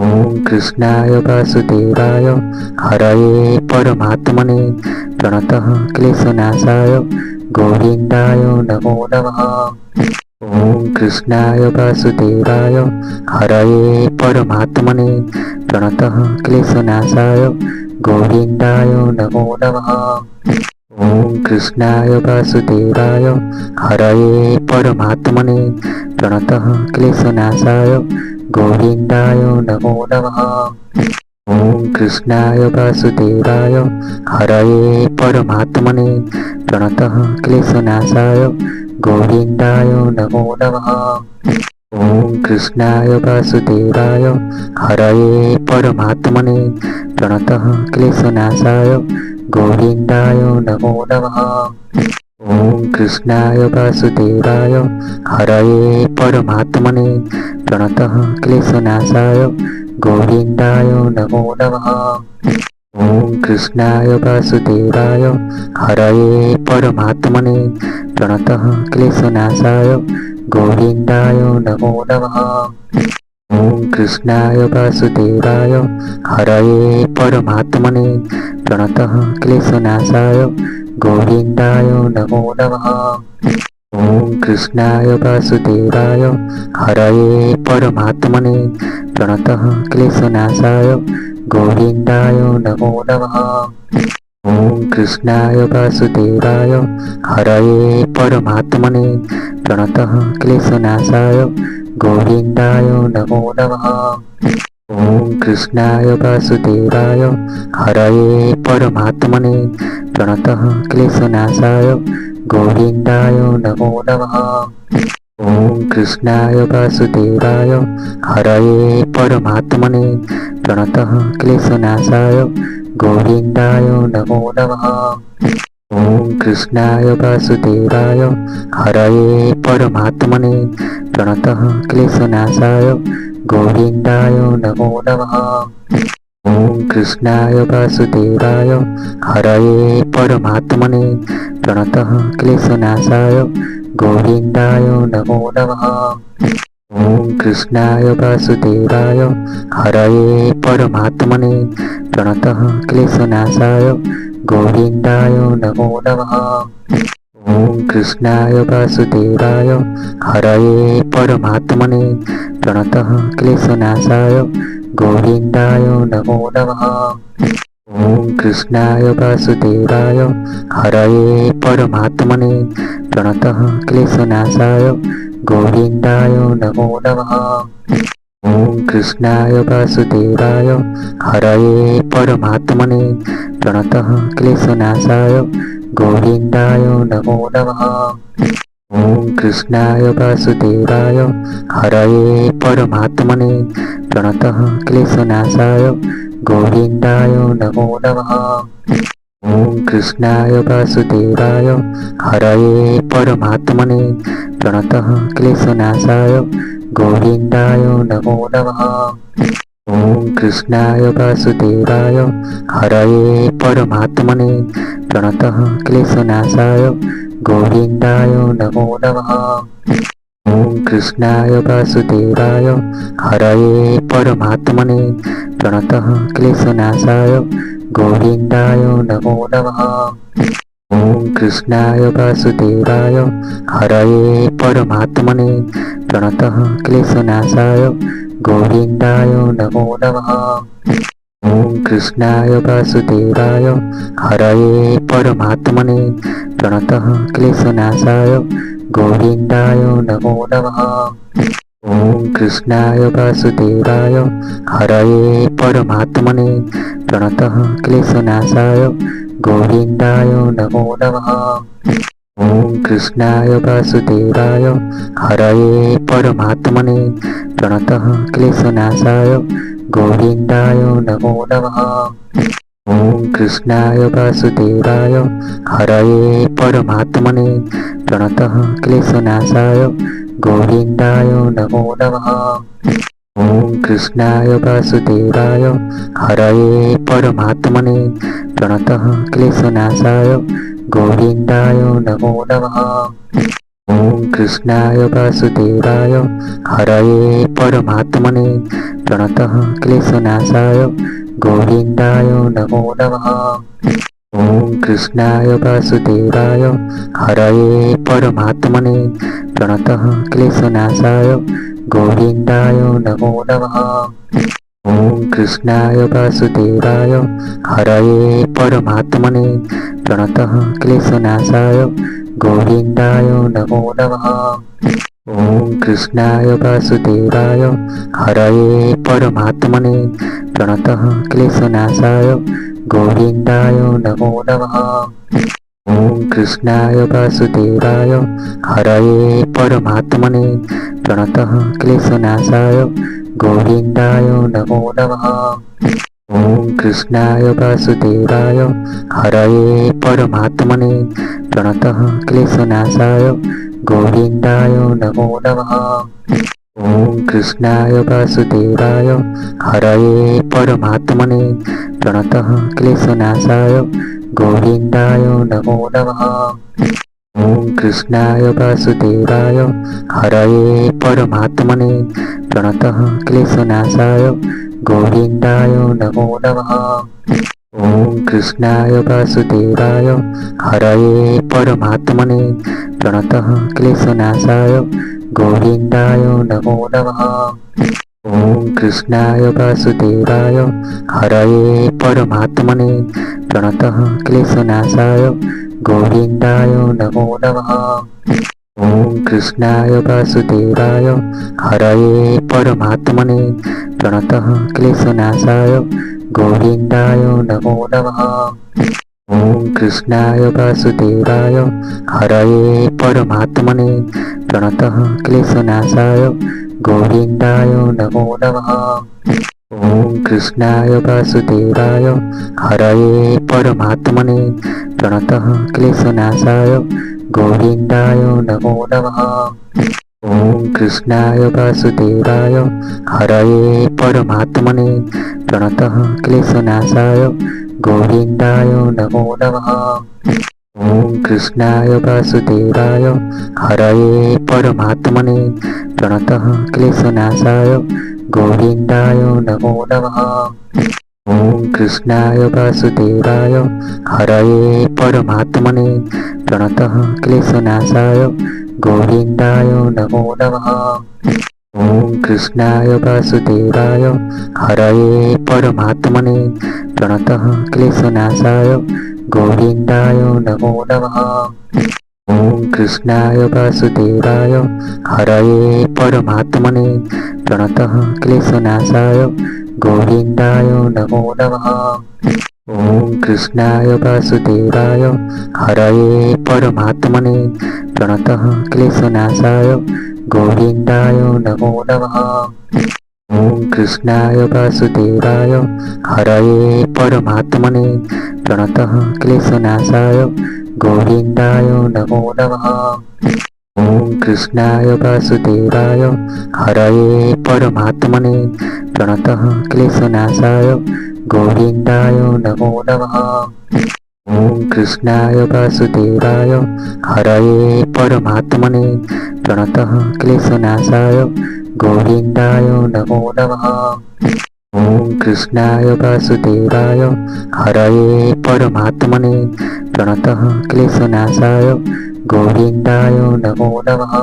ॐ कृष्णाय वासुदेवाय हरये परमात्मने प्रणतः क्लेशनाशाय गोविन्दाय नमो नमः। ॐ कृष्णाय वासुदेवाय हरये परमात्मने प्रणतः क्लेशनाशाय गोविन्दाय नमो नमः। ॐ कृष्णाय वासुदेवाय हरये परमात्मने प्रणतः क्लेशनाशाय गोविन्दाय नमो नमः। ॐ कृष्णाय वासुदेवाय हरये परमात्मने प्रणतः क्लेशनाशाय गोविन्दाय नमो नमः। ॐ कृष्णाय वासुदेवाय हरये परमात्मने प्रणतः क्लेशनाशाय गोविन्दाय नमो नमः। ॐ कृष्णाय वासुदेवाय हरये परमात्मने प्रणतः क्लेशनाशाय गोविन्दाय नमो नमः। ॐ कृष्णाय वासुदेवाय हरये परमात्मने प्रणतः क्लेशनाशाय गोविन्दाय नमो नमः। ॐ कृष्णाय वासुदेवाय हरये परमात्मने प्रणतः क्लेशनाशाय गोविन्दाय नमो नमः। ॐ कृष्णाय वासुदेवाय हरये परमात्मने प्रणतः क्लेशनाशाय गोविन्दाय नमो नमः। ॐ कृष्णाय वासुदेवाय हरये परमात्मने प्रणतः क्लेशनाशाय गोविन्दाय नमो नमः। ॐ कृष्णाय वासुदेवाय हरये परमात्मने प्रणतः क्लेशनाशाय गोविन्दाय नमो नमः। ॐ कृष्णाय वासुदेवाय हरये परमात्मने प्रणतः क्लेशनाशाय गोविन्दाय नमो नमः। ॐ कृष्णाय वासुदेवाय हरये परमात्मने प्रणतः क्लेशनाशाय गोविन्दाय नमो नमः। ॐ कृष्णाय वासुदेवाय हरये परमात्मने प्रणतः क्लेशनाशाय गोविन्दाय नमो नमः। ॐ कृष्णाय वासुदेवाय हरये परमात्मने प्रणतः क्लेशनाशाय गोविन्दाय नमो नमः। ॐ कृष्णाय वासुदेवाय हरये परमात्मने प्रणतः क्लेशनाशाय गोविन्दाय नमो नमः। ॐ कृष्णाय वासुदेवाय हरये परमात्मने प्रणतः क्लेशनाशाय गोविन्दाय नमो नमः। ॐ कृष्णाय वासुदेवाय हरये परमात्मने प्रणतः क्लेशनाशाय गोविन्दाय नमो नमः। ॐ कृष्णाय वासुदेवाय हरये परमात्मने प्रणतः क्लेशनाशाय गोविन्दाय नमो नमः। ॐ कृष्णाय वासुदेवाय हरये परमात्मने प्रणतः क्लेशनाशाय गोविन्दाय नमो नमः। ॐ कृष्णाय वासुदेवाय हरये परमात्मने प्रणतः क्लेशनाशाय गोविन्दाय नमो नमः। ॐ कृष्णाय वासुदेवाय हरये परमात्मने प्रणतः क्लेशनाशाय गोविन्दाय नमो नमः। ॐ कृष्णाय वासुदेवाय हरये परमात्मने प्रणतः क्लेशनाशाय गोविन्दाय नमो नमः। ॐ कृष्णाय वासुदेवाय हरये परमात्मने प्रणतः क्लेशनाशाय गोविन्दाय नमो नमः। ॐ कृष्णाय वासुदेवाय हरये परमात्मने प्रणतः क्लेशनाशाय गोविन्दाय नमो नमः। ॐ कृष्णाय वासुदेवाय हरये परमात्मने प्रणतः क्लेशनाशाय गोविन्दाय नमो नमः। ॐ कृष्णाय वासुदेवाय हरये परमात्मने प्रणतः क्लेशनाशाय गोविन्दाय नमो नमः। ॐ कृष्णाय वासुदेवाय हरये परमात्मने प्रणतः क्लेशनाशाय गोविन्दाय नमो नमः। ॐ कृष्णाय वासुदेवाय हरये परमात्मने प्रणतः क्लेशनाशाय गोविन्दाय नमो नमः। ॐ कृष्णाय वासुदेवाय हरये परमात्मने प्रणतः क्लेशनाशाय गोविन्दाय नमो नमः। ॐ कृष्णाय वासुदेवाय हरये परमात्मने प्रणतः क्लेशनाशाय गोविन्दाय नमो नमः। ॐ कृष्णाय वासुदेवाय हरये परमात्मने प्रणतः क्लेशनाशाय गोविन्दाय नमो नमः। ॐ कृष्णाय वासुदेवाय हरये परमात्मने प्रणतः क्लेशनाशाय गोविन्दाय नमो नमः। ॐ कृष्णाय वासुदेवाय हरये परमात्मने प्रणतः क्लेशनाशाय गोविन्दाय नमो नमः। ॐ कृष्णाय वासुदेवाय हरये परमात्मने प्रणतः क्लेशनाशाय गोविन्दाय नमो नमः। ॐ कृष्णाय वासुदेवाय हरये परमात्मने प्रणतः क्लेशनाशाय गोविन्दाय नमो नमः। ॐ कृष्णाय वासुदेवाय हरये परमात्मने प्रणतः क्लेशनाशाय गोविन्दाय नमो नमः। ॐ कृष्णाय वासुदेवाय हरये परमात्मने प्रणतः क्लेशनाशाय गोविन्दाय नमो नमः। ॐ कृष्णाय वासुदेवाय हरये परमात्मने प्रणतः क्लेशनाशाय गोविन्दाय नमो नमः। ॐ कृष्णाय वासुदेवाय हरये परमात्मने प्रणतः क्लेशनाशाय गोविन्दाय नमो नमः। ॐ कृष्णाय वासुदेवाय हरये परमात्मने प्रणतः क्लेशनाशाय गोविन्दाय नमो नमः। ॐ कृष्णाय वासुदेवाय हरये परमात्मने प्रणतः क्लेशनाशाय गोविन्दाय नमो नमः। ॐ कृष्णाय वासुदेवाय हरये परमात्मने प्रणतः क्लेशनाशाय गोविन्दाय नमो नमः। ॐ कृष्णाय वासुदेवाय हरये परमात्मने प्रणतः क्लेशनाशाय गोविन्दाय नमो नमः। ॐ कृष्णाय वासुदेवाय हरये परमात्मने प्रणतः क्लेशनाशाय गोविन्दाय नमो नमः। ॐ कृष्णाय वासुदेवाय हरये परमात्मने प्रणतः क्लेशनाशाय गोविन्दाय नमो नमः। ॐ कृष्णाय वासुदेवाय हरये परमात्मने प्रणतः क्लेशनाशाय गोविन्दाय नमो नमः। ॐ कृष्णाय वासुदेवाय हरये परमात्मने प्रणतः क्लेशनाशाय गोविन्दाय नमो नमः। ॐ कृष्णाय वासुदेवाय हरये परमात्मने प्रणतः क्लेशनाशाय गोविन्दाय नमो नमः। ॐ कृष्णाय वासुदेवाय हरये परमात्मने प्रणतः क्लेशनाशाय गोविन्दाय नमो नमः। ॐ कृष्णाय वासुदेवाय हरये परमात्मने प्रणतः क्लेशनाशाय गोविन्दाय नमो नमः।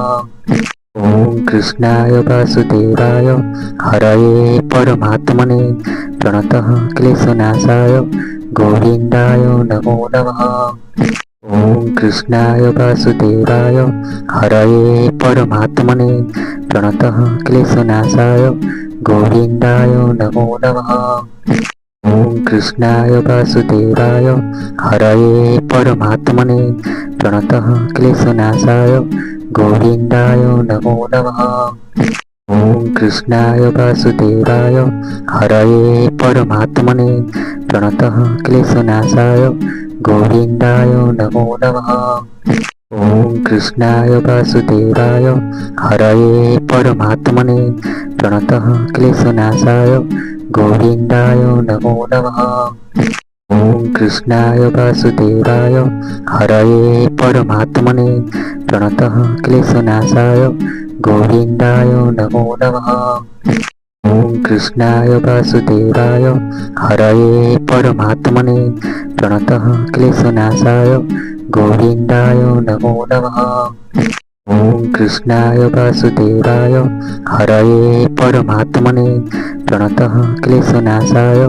ॐ कृष्णाय वासुदेवाय हरये परमात्मने प्रणतः क्लेशनाशाय गोविन्दाय नमो नमः। ॐ कृष्णाय वासुदेवाय हरये परमात्मने प्रणतः क्लेशनाशाय गोविन्दाय नमो नमः। ॐ कृष्णाय वासुदेवाय हरये परमात्मने प्रणतः क्लेशनाशाय गोविन्दाय नमो नमः। ॐ कृष्णाय वासुदेवाय हरये परमात्मने प्रणतः क्लेशनाशाय गोविन्दाय नमो नमः। ॐ कृष्णाय वासुदेवाय हरये परमात्मने प्रणतः क्लेशनाशाय गोविन्दाय नमो नमः। ॐ कृष्णाय वासुदेवाय हरये परमात्मने प्रणतः क्लेशनाशाय गोविन्दाय नमो नमः। ॐ कृष्णाय वासुदेवाय हरये परमात्मने प्रणतः क्लेशनाशाय गोविन्दाय नमो नमः। ॐ कृष्णाय वासुदेवाय हरये परमात्मने प्रणतः क्लेशनाशाय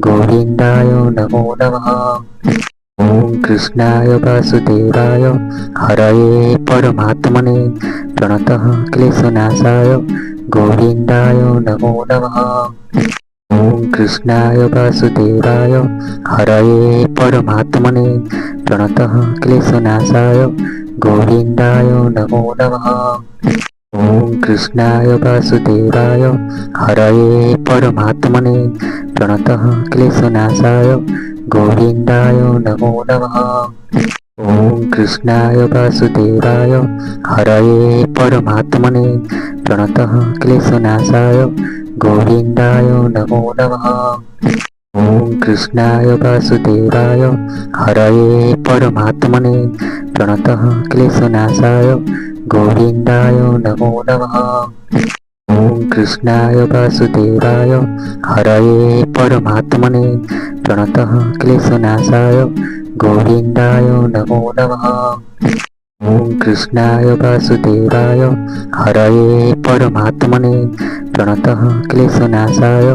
गोविन्दाय नमो नमः। ॐ कृष्णाय वासुदेवाय हरये परमात्मने प्रणतः क्लेशनाशाय गोविन्दाय नमो नमः। ॐ कृष्णाय वासुदेवाय हरये परमात्मने प्रणतः क्लेशनाशाय गोविन्दाय नमो नमः। ॐ कृष्णाय वासुदेवाय हरये परमात्मने प्रणतः क्लेशनाशाय गोविन्दाय नमो नमः। ॐ कृष्णाय वासुदेवाय हरये परमात्मने प्रणतः क्लेशनाशाय गोविन्दाय नमो नमः। ॐ कृष्णाय वासुदेवाय हरये परमात्मने प्रणतः क्लेशनाशाय गोविन्दाय नमो नमः। ॐ कृष्णाय वासुदेवाय हरये परमात्मने प्रणतः क्लेशनाशाय गोविन्दाय नमो नमः। ॐ कृष्णाय वासुदेवाय हरये परमात्मने प्रणतः क्लेशनाशाय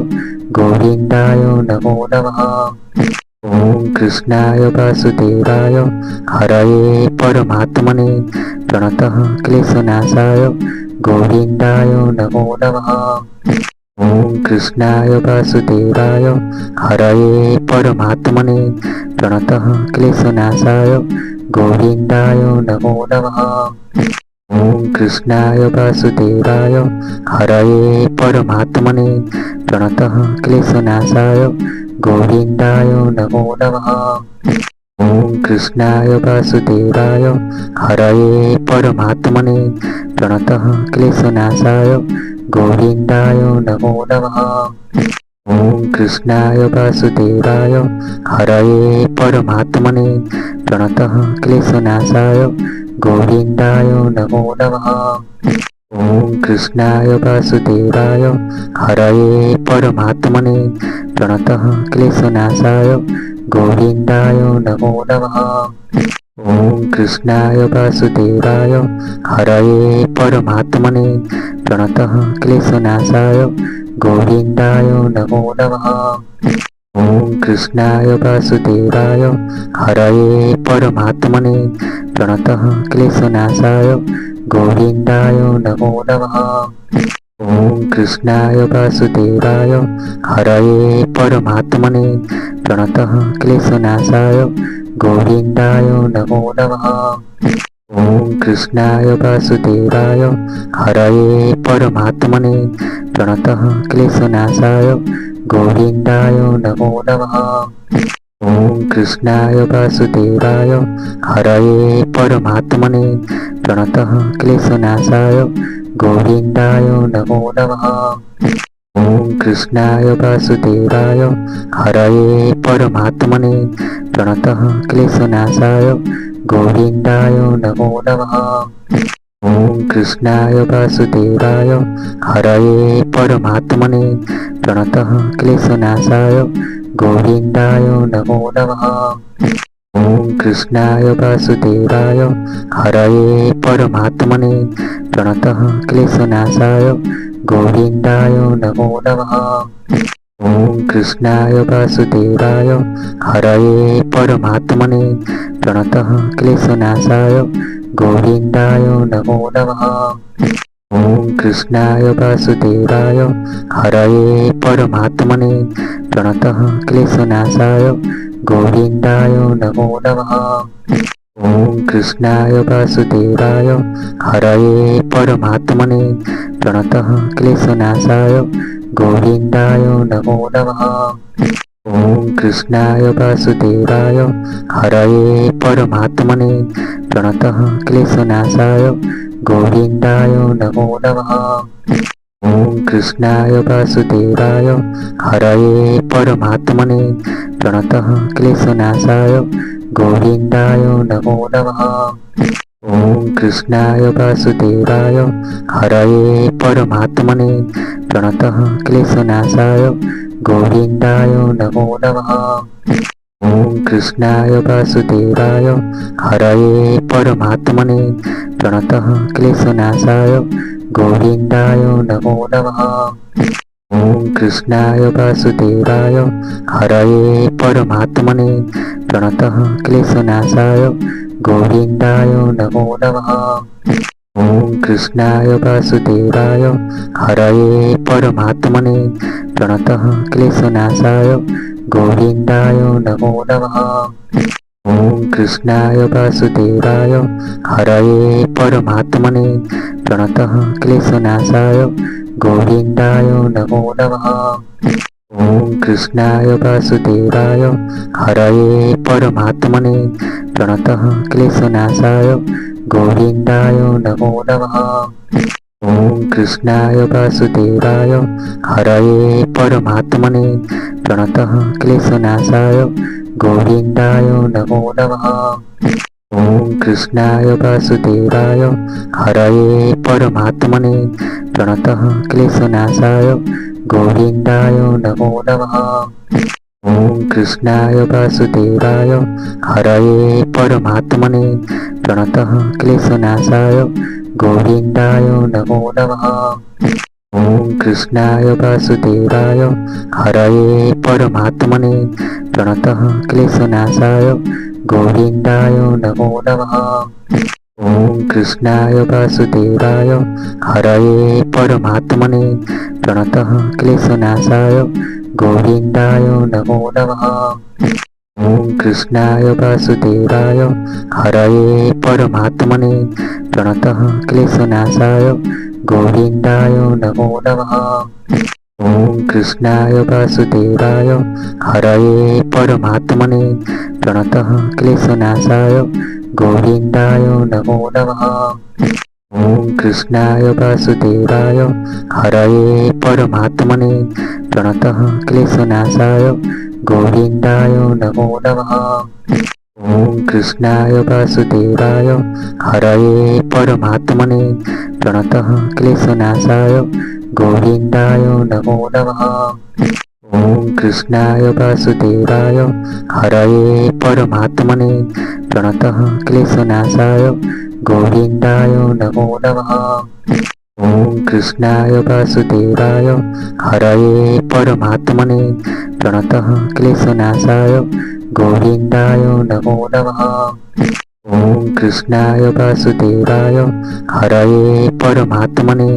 गोविन्दाय नमो नमः। ॐ कृष्णाय वासुदेवाय हरये परमात्मने प्रणतः क्लेशनाशाय गोविन्दाय नमो नमः। ॐ कृष्णाय वासुदेवाय हरये परमात्मने प्रणतः क्लेशनाशाय गोविन्दाय नमो नमः। ॐ कृष्णाय वासुदेवाय हरये परमात्मने प्रणतः क्लेशनाशाय गोविन्दाय नमो नमः। ॐ कृष्णाय वासुदेवाय हरये परमात्मने प्रणतः क्लेशनाशाय गोविन्दाय नमो नमः। ॐ कृष्णाय वासुदेवाय हरये परमात्मने प्रणतः क्लेशनाशाय गोविन्दाय नमो नमः। ॐ कृष्णाय वासुदेवाय हरये परमात्मने प्रणतः क्लेशनाशाय गोविन्दाय नमो नमः। ॐ कृष्णाय वासुदेवाय हरये परमात्मने प्रणतः क्लेशनाशाय गोविन्दाय नमो नमः। ॐ कृष्णाय वासुदेवाय हरये परमात्मने प्रणतः क्लेशनाशाय गोविन्दाय नमो नमः। ॐ कृष्णाय वासुदेवाय हरये परमात्मने प्रणतः क्लेशनाशाय गोविन्दाय नमो नमः। ॐ कृष्णाय वासुदेवाय हरये परमात्मने प्रणतः क्लेशनाशाय गोविन्दाय नमो नमः। ॐ कृष्णाय वासुदेवाय हरये परमात्मने प्रणतः क्लेशनाशाय गोविन्दाय नमो नमः। ॐ कृष्णाय वासुदेवाय हरये परमात्मने प्रणतः क्लेशनाशाय गोविन्दाय नमो नमः। ॐ कृष्णाय वासुदेवाय हरये परमात्मने प्रणतः क्लेशनाशाय गोविन्दाय नमो नमः। ॐ कृष्णाय वासुदेवाय हरये परमात्मने प्रणतः क्लेशनाशाय गोविन्दाय नमो नमः। ॐ कृष्णाय वासुदेवाय हरये परमात्मने प्रणतः क्लेशनाशाय गोविन्दाय नमो नमः। ॐ कृष्णाय वासुदेवाय हरये परमात्मने प्रणतः क्लेशनाशाय गोविन्दाय नमो नमः। ॐ कृष्णाय वासुदेवाय हरये परमात्मने प्रणतः क्लेशनाशाय गोविन्दाय नमो नमः। ॐ कृष्णाय वासुदेवाय हरये परमात्मने प्रणतः क्लेशनाशाय गोविन्दाय नमो नमः। ॐ कृष्णाय वासुदेवाय हरये परमात्मने प्रणतः क्लेशनाशाय गोविन्दाय नमो नमः। ॐ कृष्णाय वासुदेवाय हरये परमात्मने प्रणतः क्लेशनाशाय गोविन्दाय नमो नमः। ॐ कृष्णाय वासुदेवाय हरये परमात्मने प्रणतः क्लेशनाशाय गोविन्दाय नमो नमः। ॐ कृष्णाय वासुदेवाय हरये परमात्मने प्रणतः क्लेशनाशाय गोविन्दाय नमो नमः। ॐ कृष्णाय वासुदेवाय हरये परमात्मने प्रणतः क्लेशनाशाय गोविन्दाय नमो नमः। ॐ कृष्णाय वासुदेवाय हरये परमात्मने प्रणतः क्लेशनाशाय गोविन्दाय नमो नमः। ॐ कृष्णाय वासुदेवाय हरये परमात्मने प्रणतः क्लेशनाशाय गोविन्दाय नमो नमः। ॐ कृष्णाय वासुदेवाय हरये परमात्मने प्रणतः क्लेशनाशाय गोविन्दाय नमो नमः। ॐ कृष्णाय वासुदेवाय हरये परमात्मने प्रणतः क्लेशनाशाय गोविन्दाय नमो नमः। ॐ कृष्णाय वासुदेवाय हरये परमात्मने प्रणतः क्लेशनाशाय गोविन्दाय नमो नमः। ॐ कृष्णाय वासुदेवाय हरये परमात्मने प्रणतः क्लेशनाशाय गोविन्दाय नमो नमः। ॐ कृष्णाय वासुदेवाय हरये परमात्मने प्रणतः क्लेशनाशाय गोविन्दाय नमो नमः। ॐ कृष्णाय वासुदेवाय हरये परमात्मने प्रणतः क्लेशनाशाय गोविन्दाय नमो नमः। ॐ कृष्णाय वासुदेवाय हरये परमात्मने प्रणतः क्लेशनाशाय गोविन्दाय नमो नमः। ॐ कृष्णाय वासुदेवाय हरये परमात्मने प्रणतः क्लेशनाशाय गोविन्दाय नमो नमः। ॐ कृष्णाय वासुदेवाय हरये परमात्मने प्रणतः क्लेशनाशाय गोविन्दाय नमो नमः। ॐ कृष्णाय वासुदेवाय हरये परमात्मने प्रणतः क्लेशनाशाय गोविन्दाय नमो नमः। ॐ कृष्णाय वासुदेवाय हरये परमात्मने प्रणतः क्लेशनाशाय गोविन्दाय नमो नमः। ॐ कृष्णाय वासुदेवाय हरये परमात्मने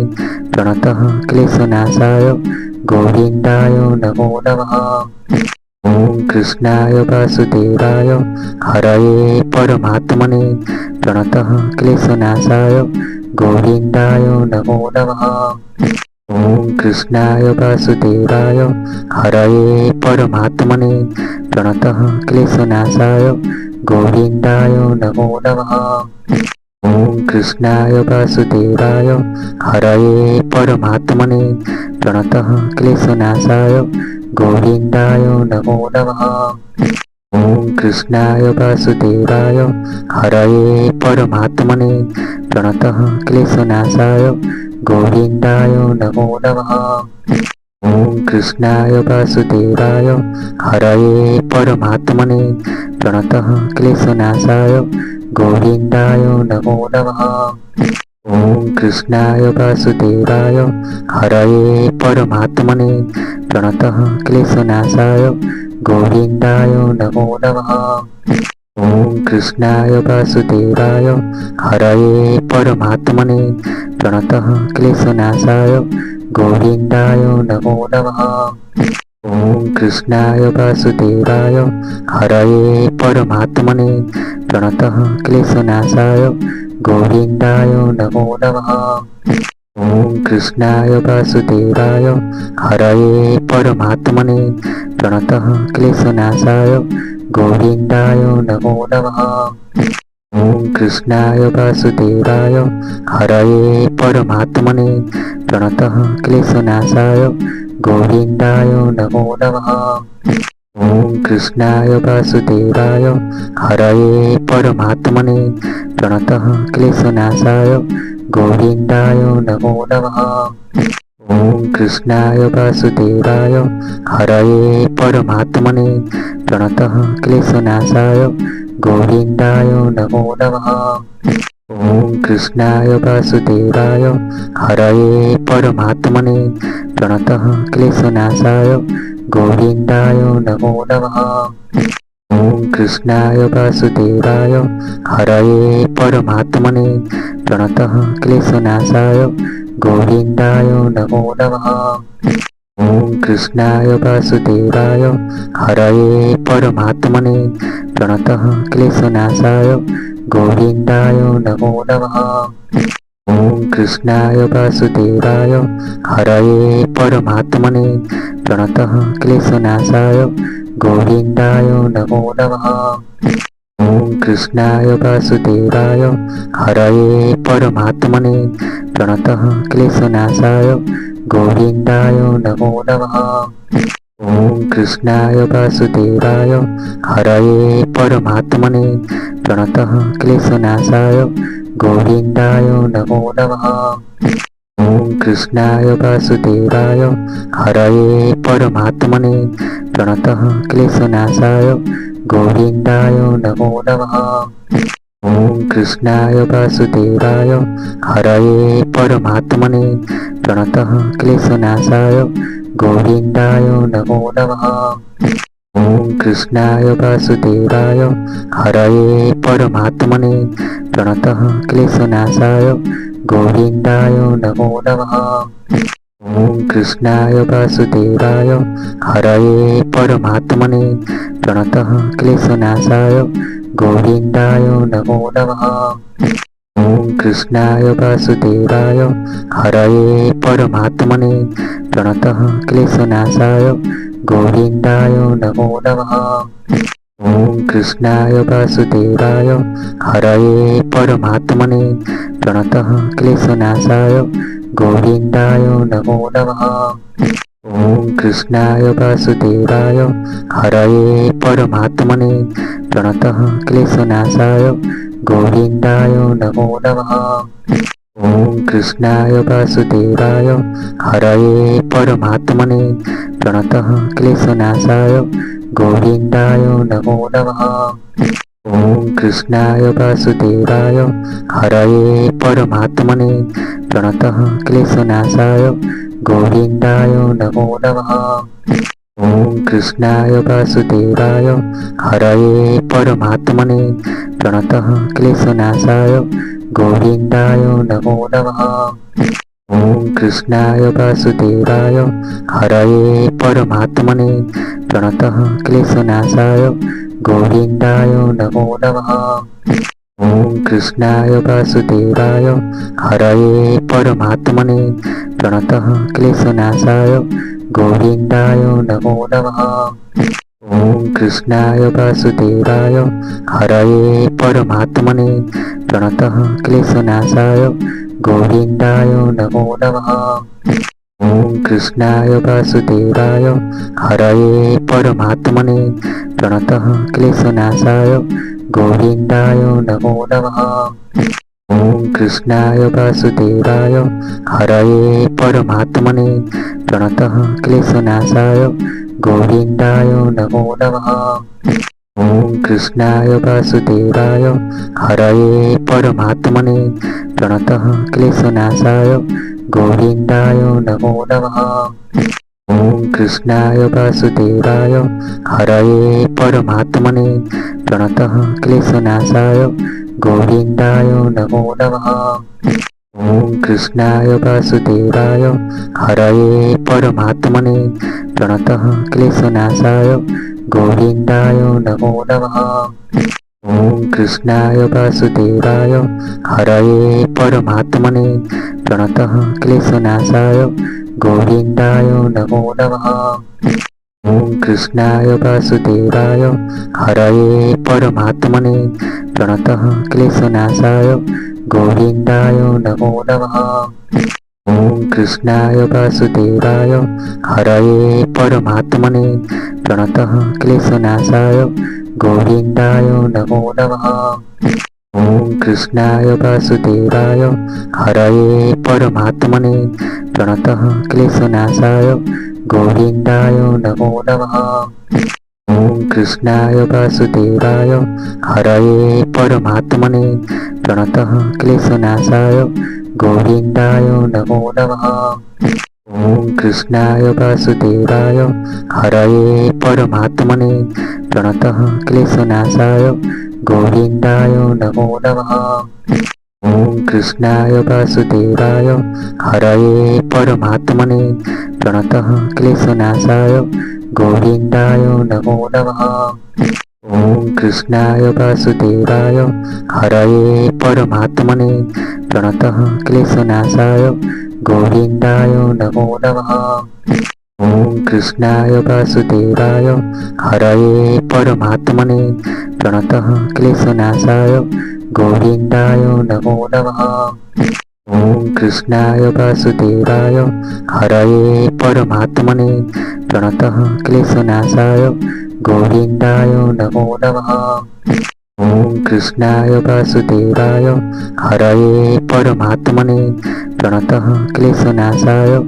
प्रणतः क्लेशनाशाय गोविन्दाय नमो नमः। ॐ कृष्णाय वासुदेवाय हरये परमात्मने प्रणतः क्लेशनाशाय गोविन्दाय नमो नमः। ॐ कृष्णाय वासुदेवाय हरये परमात्मने प्रणतः क्लेशनाशाय गोविन्दाय नमो नमः। ॐ कृष्णाय वासुदेवाय हरये परमात्मने प्रणतः क्लेशनाशाय गोविन्दाय नमो नमः। ॐ कृष्णाय वासुदेवाय हरये परमात्मने प्रणतः क्लेशनाशाय गोविन्दाय नमो नमः। ॐ कृष्णाय वासुदेवाय हरये परमात्मने प्रणतः क्लेशनाशाय गोविन्दाय नमो नमः। ॐ कृष्णाय वासुदेवाय हरये परमात्मने प्रणतः क्लेशनाशाय गोविन्दाय नमो नमः। ॐ कृष्णाय वासुदेवाय हरये परमात्मने प्रणतः क्लेशनाशाय गोविन्दाय नमो नमः। ॐ कृष्णाय वासुदेवाय हरये परमात्मने प्रणतः क्लेशनाशाय गोविन्दाय नमो नमः। ॐ कृष्णाय वासुदेवाय हरये परमात्मने प्रणतः क्लेशनाशाय गोविन्दाय नमो नमः। ॐ कृष्णाय वासुदेवाय हरये परमात्मने प्रणतः क्लेशनाशाय गोविन्दाय नमो नमः। ॐ कृष्णाय वासुदेवाय हरये परमात्मने प्रणतः क्लेशनाशाय गोविन्दाय नमो नमः। ॐ कृष्णाय वासुदेवाय हरये परमात्मने प्रणतः क्लेशनाशाय गोविन्दाय नमो नमः। ॐ कृष्णाय वासुदेवाय हरये परमात्मने प्रणतः क्लेशनाशाय गोविन्दाय नमो नमः। ॐ कृष्णाय वासुदेवाय हरये परमात्मने प्रणतः क्लेशनाशाय गोविन्दाय नमो नमः। ॐ कृष्णाय वासुदेवाय हरये परमात्मने प्रणतः क्लेशनाशाय गोविन्दाय नमो नमः। ॐ कृष्णाय वासुदेवाय हरये परमात्मने प्रणतः क्लेशनाशाय गोविन्दाय नमो नमः। ॐ कृष्णाय वासुदेवाय हरये परमात्मने प्रणतः क्लेशनाशाय गोविन्दाय नमो नमः। ॐ कृष्णाय वासुदेवाय हरये परमात्मने प्रणतः क्लेशनाशाय गोविन्दाय नमो नमः। ॐ कृष्णाय वासुदेवाय हरये परमात्मने प्रणतः क्लेशनाशाय गोविन्दाय नमो नमः। ॐ कृष्णाय वासुदेवाय हरये परमात्मने प्रणतः क्लेशनाशाय गोविन्दाय नमो नमः। ॐ कृष्णाय वासुदेवाय हरये परमात्मने प्रणतः क्लेशनाशाय गोविन्दाय नमो नमः। ॐ कृष्णाय वासुदेवाय हरये परमात्मने प्रणतः क्लेशनाशाय गोविन्दाय नमो नमः। ॐ कृष्णाय वासुदेवाय हरये परमात्मने प्रणतः क्लेशनाशाय गोविन्दाय नमो नमः। ॐ कृष्णाय वासुदेवाय हरये परमात्मने प्रणतः क्लेशनाशाय गोविन्दाय नमो नमः। ॐ कृष्णाय वासुदेवाय हरये परमात्मने प्रणतः क्लेशनाशाय गोविन्दाय नमो नमः। ॐ कृष्णाय वासुदेवाय हरये परमात्मने प्रणतः क्लेशनाशाय गोविन्दाय नमो नमः। ॐ कृष्णाय वासुदेवाय हरये परमात्मने प्रणतः क्लेशनाशाय गोविन्दाय नमो नमः। ॐ कृष्णाय वासुदेवाय हरये परमात्मने प्रणतः क्लेशनाशाय गोविन्दाय नमो नमः। ॐ कृष्णाय वासुदेवाय हरये परमात्मने प्रणतः क्लेशनाशाय गोविन्दाय नमो नमः। ॐ कृष्णाय वासुदेवाय हरये परमात्मने प्रणतः क्लेशनाशाय गोविन्दाय नमो नमः। ॐ कृष्णाय वासुदेवाय हरये परमात्मने प्रणतः क्लेशनाशाय गोविन्दाय नमो नमः। ॐ कृष्णाय वासुदेवाय हरये परमात्मने प्रणतः क्लेशनाशाय गोविन्दाय नमो नमः। ॐ कृष्णाय वासुदेवाय हरये परमात्मने प्रणतः क्लेशनाशाय गोविन्दाय नमो नमः। ॐ कृष्णाय वासुदेवाय हरये परमात्मने प्रणतः क्लेशनाशाय गोविन्दाय नमो नमः। ॐ कृष्णाय वासुदेवाय हरये परमात्मने प्रणतः क्लेशनाशाय गोविन्दाय नमो नमः। ॐ कृष्णाय वासुदेवाय हरये परमात्मने प्रणतः क्लेशनाशाय गोविन्दाय नमो नमः। ॐ कृष्णाय वासुदेवाय हरये परमात्मने प्रणतः क्लेशनाशाय गोविन्दाय नमो नमः। ॐ कृष्णाय वासुदेवाय हरये परमात्मने प्रणतः क्लेशनाशाय गोविन्दाय नमो नमः। ॐ कृष्णाय वासुदेवाय हरये परमात्मने प्रणतः क्लेशनाशाय गोविन्दाय नमो नमः। ॐ कृष्णाय वासुदेवाय हरये परमात्मने प्रणतः क्लेशनाशाय गोविन्दाय नमो नमः। ॐ कृष्णाय वासुदेवाय हरये परमात्मने प्रणतः क्लेशनाशाय गोविन्दाय नमो नमः। ॐ कृष्णाय वासुदेवाय हरये परमात्मने प्रणतः क्लेशनाशाय गोविन्दाय नमो नमः। ॐ कृष्णाय वासुदेवाय हरये परमात्मने प्रणतः क्लेशनाशाय गोविन्दाय नमो नमः। ॐ कृष्णाय वासुदेवाय हरये परमात्मने प्रणतः क्लेशनाशाय गोविन्दाय नमो नमः। ॐ कृष्णाय वासुदेवाय हरये परमात्मने प्रणतः क्लेशनाशाय गोविन्दाय नमो नमः। ॐ कृष्णाय वासुदेवाय हरये परमात्मने प्रणतः क्लेशनाशाय गोविन्दाय नमो नमः। ॐ कृष्णाय वासुदेवाय हरये परमात्मने प्रणतः क्लेशनाशाय